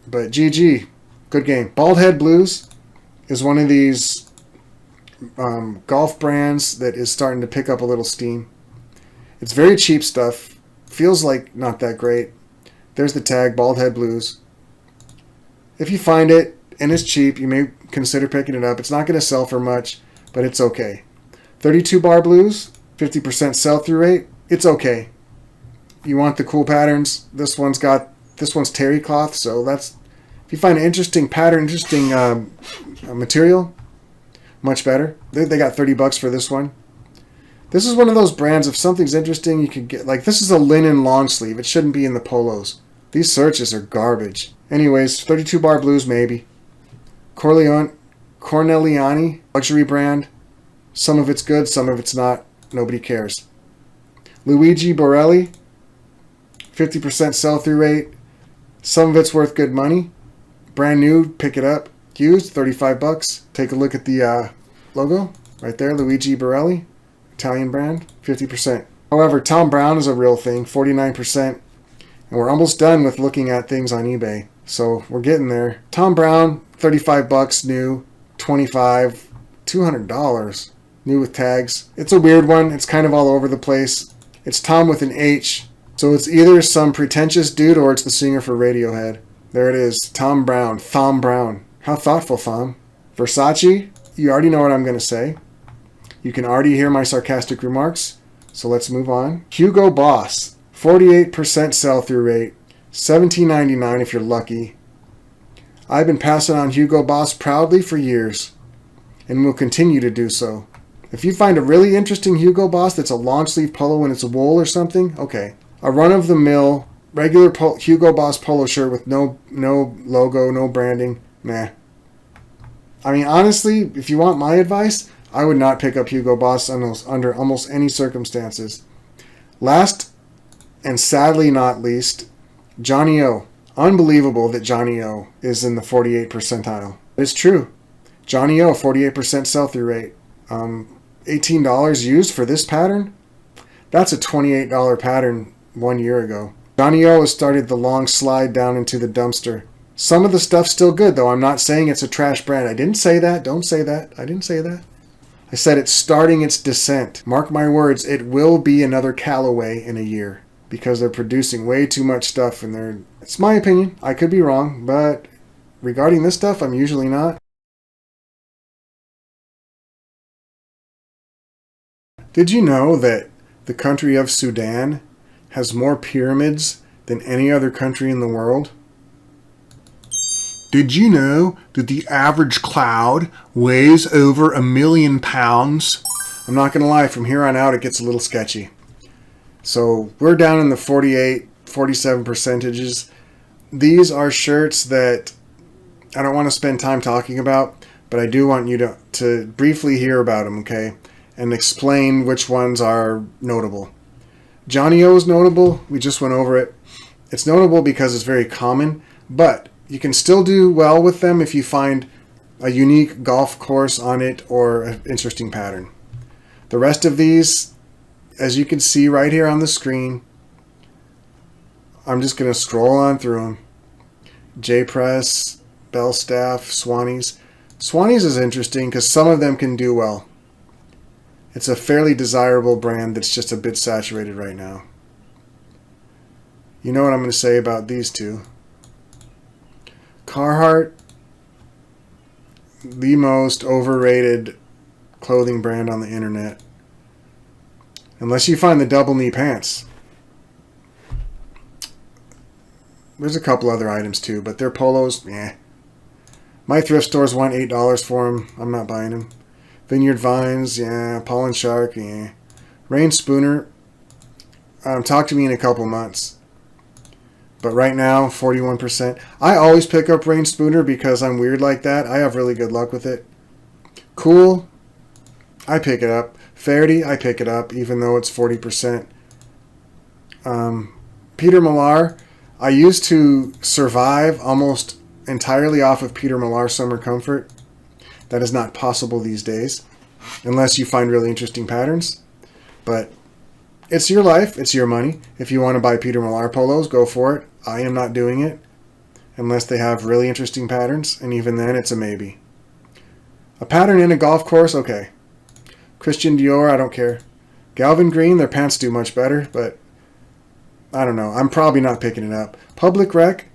S1: But GG, good game. Bald Head Blues is one of these golf brands that is starting to pick up a little steam. It's very cheap stuff. Feels like not that great. There's the tag, Bald Head Blues. If you find it and it's cheap, you may consider picking it up. It's not going to sell for much, but it's okay. 32 bar blues, 50% sell-through rate. It's okay. You want the cool patterns. This one's terry cloth, so that's, if you find an interesting pattern, interesting material, much better. They got $30 for this one. This is one of those brands, if something's interesting, you can get, like, this is a linen long sleeve. It shouldn't be in the polos. These searches are garbage. Anyways, 32 bar blues, maybe. Corneliani, luxury brand. Some of it's good, some of it's not. Nobody cares. Luigi Borelli, 50% sell-through rate. Some of it's worth good money. Brand new, pick it up. Used, $35. Take a look at the logo right there, Luigi Borelli, Italian brand, 50%. However, Tom Brown is a real thing, 49%. And we're almost done with looking at things on eBay. So we're getting there. Tom Brown, $35 new, $25, $200 new with tags. It's a weird one. It's kind of all over the place. It's Tom with an H. So it's either some pretentious dude or it's the singer for Radiohead. There it is. Tom Brown. Thom Brown. How thoughtful, Thom. Versace, you already know what I'm going to say. You can already hear my sarcastic remarks. So let's move on. Hugo Boss. 48% sell-through rate. $17.99 if you're lucky. I've been passing on Hugo Boss proudly for years and will continue to do so. If you find a really interesting Hugo Boss that's a long sleeve polo and it's wool or something, okay. A run-of-the-mill, regular Hugo Boss polo shirt with no logo, no branding, meh. I mean, honestly, if you want my advice, I would not pick up Hugo Boss under almost any circumstances. Last, and sadly not least, Johnny O. Unbelievable that Johnny O is in the 48th percentile. It's true. Johnny O, 48% sell-through rate. $18 used for this pattern? That's a $28 pattern 1 year ago. Johnny O has started the long slide down into the dumpster. Some of the stuff's still good, though. I'm not saying it's a trash brand. I didn't say that. Don't say that. I didn't say that. I said it's starting its descent. Mark my words, it will be another Callaway in a year because they're producing way too much stuff and it's my opinion. I could be wrong, but regarding this stuff, I'm usually not. Did you know that the country of Sudan has more pyramids than any other country in the world? Did you know that the average cloud weighs over 1 million pounds? I'm not going to lie, from here on out it gets a little sketchy. So we're down in the 48, 47 percentages. These are shirts that I don't want to spend time talking about, but I do want you to briefly hear about them, okay? And explain which ones are notable. Johnny O is notable. We just went over it. It's notable because it's very common, but you can still do well with them if you find a unique golf course on it or an interesting pattern. The rest of these, as you can see right here on the screen, I'm just going to scroll on through them. J-Press, Bellstaff, Swannies. Swannies is interesting because some of them can do well. It's a fairly desirable brand that's just a bit saturated right now. You know what I'm going to say about these two. Carhartt, the most overrated clothing brand on the internet. Unless you find the double knee pants. There's a couple other items too, but their polos, My thrift stores want $8 for them. I'm not buying them. Vineyard Vines, Paul and Shark, Rain Spooner, talk to me in a couple months. But right now, 41%. I always pick up Rain Spooner because I'm weird like that. I have really good luck with it. Cool, I pick it up. Faraday, I pick it up, even though it's 40%. Peter Millar, I used to survive almost entirely off of Peter Millar Summer Comfort. That is not possible these days, unless you find really interesting patterns. But it's your life, it's your money. If you want to buy Peter Millar polos, go for it. I am not doing it, unless they have really interesting patterns, and even then, it's a maybe. A pattern in a golf course, okay. Christian Dior, I don't care. Galvin Green, their pants do much better, but I don't know. I'm probably not picking it up. Public Rec,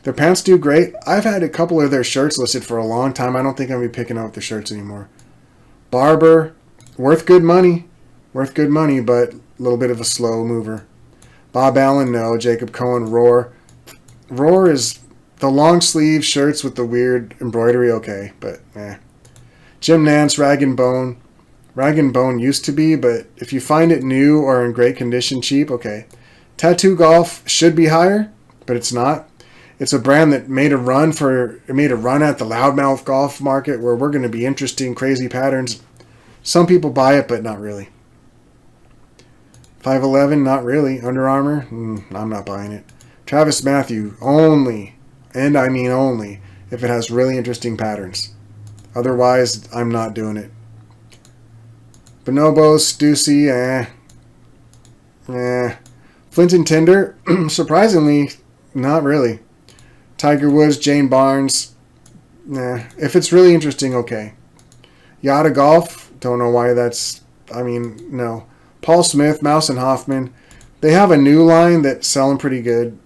S1: their pants do great. I've had a couple of their shirts listed for a long time. I don't think I'm going to be picking up their shirts anymore. Barber, worth good money. Worth good money, but a little bit of a slow mover. Bob Allen, no. Jacob Cohen, Roar. Roar is the long sleeve shirts with the weird embroidery, okay, but Jim Nance, Rag & Bone. Rag & Bone used to be, but if you find it new or in great condition, cheap, okay. Tattoo Golf should be higher, but it's not. It's a brand that made a run at the loudmouth golf market where we're going to be interesting, crazy patterns. Some people buy it, but not really. 511, not really. Under Armour, I'm not buying it. Travis Matthew, only, and I mean only, if it has really interesting patterns. Otherwise, I'm not doing it. Bonobos, Stussy, Flint and Tinder, surprisingly, not really. Tiger Woods, Jane Barnes, if it's really interesting, okay. Yada Golf, don't know why no. Paul Smith, Mouse and Hoffman, they have a new line that's selling pretty good.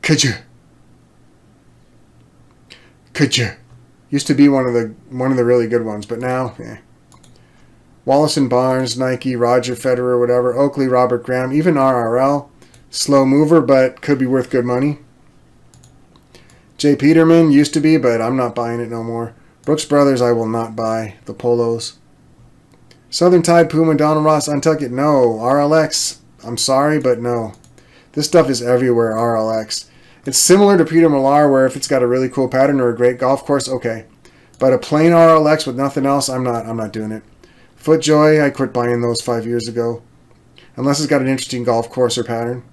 S1: Could you? Used to be one of the really good ones, but now, Wallace and Barnes, Nike, Roger Federer, whatever, Oakley, Robert Graham, even RRL, slow mover, but could be worth good money. J. Peterman used to be, but I'm not buying it no more. Brooks Brothers, I will not buy. The polos. Southern Tide, Puma, Donald Ross, Untuck It, no. RLX, I'm sorry, but no. This stuff is everywhere, RLX. It's similar to Peter Millar, where if it's got a really cool pattern or a great golf course, okay. But a plain RLX with nothing else, I'm not doing it. FootJoy, I quit buying those 5 years ago. Unless it's got an interesting golf course or pattern.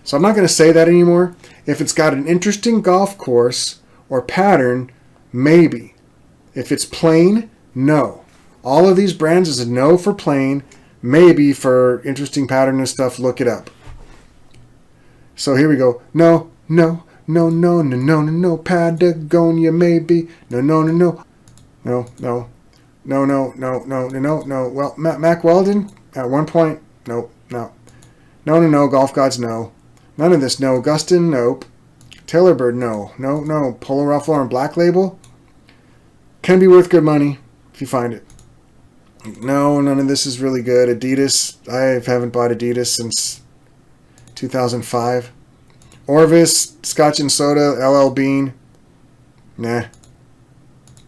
S1: So I'm not going to say that anymore. If it's got an interesting golf course or pattern, maybe. If it's plain, no. All of these brands is a no for plain, maybe for interesting pattern and stuff, look it up. So here we go. No, Patagonia, maybe. No. Well, Mac Weldon, at one point, no. Golf Gods, no. None of this, no. Gustin, nope. Taylor Bird, no. Polo Ralph Lauren Black Label, can be worth good money if you find it. No, none of this is really good. Adidas, I haven't bought Adidas since 2005. Orvis, Scotch and Soda, LL Bean, nah.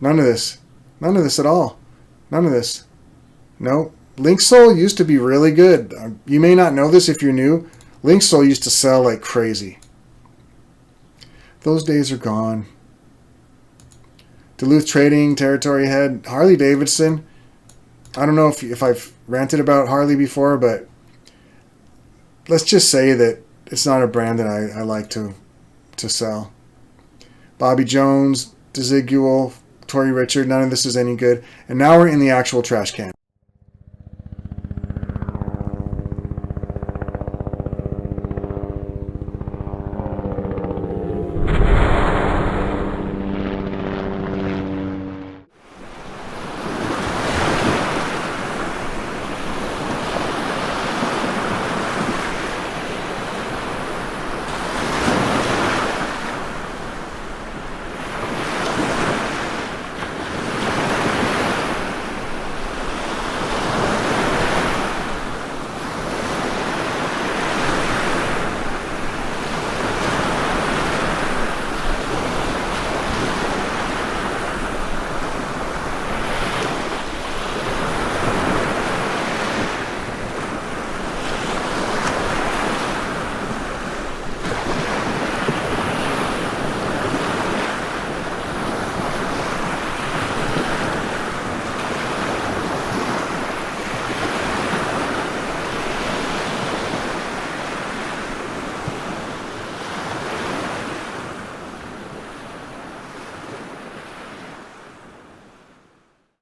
S1: None of this at all. None of this. No. Linksole used to be really good. You may not know this if you're new. Linksole used to sell like crazy. Those days are gone. Duluth Trading, Territory Head, Harley Davidson. I don't know if I've ranted about Harley before, but let's just say that it's not a brand that I like to sell. Bobby Jones, Desigual, Tory Richard, none of this is any good. And now we're in the actual trash can.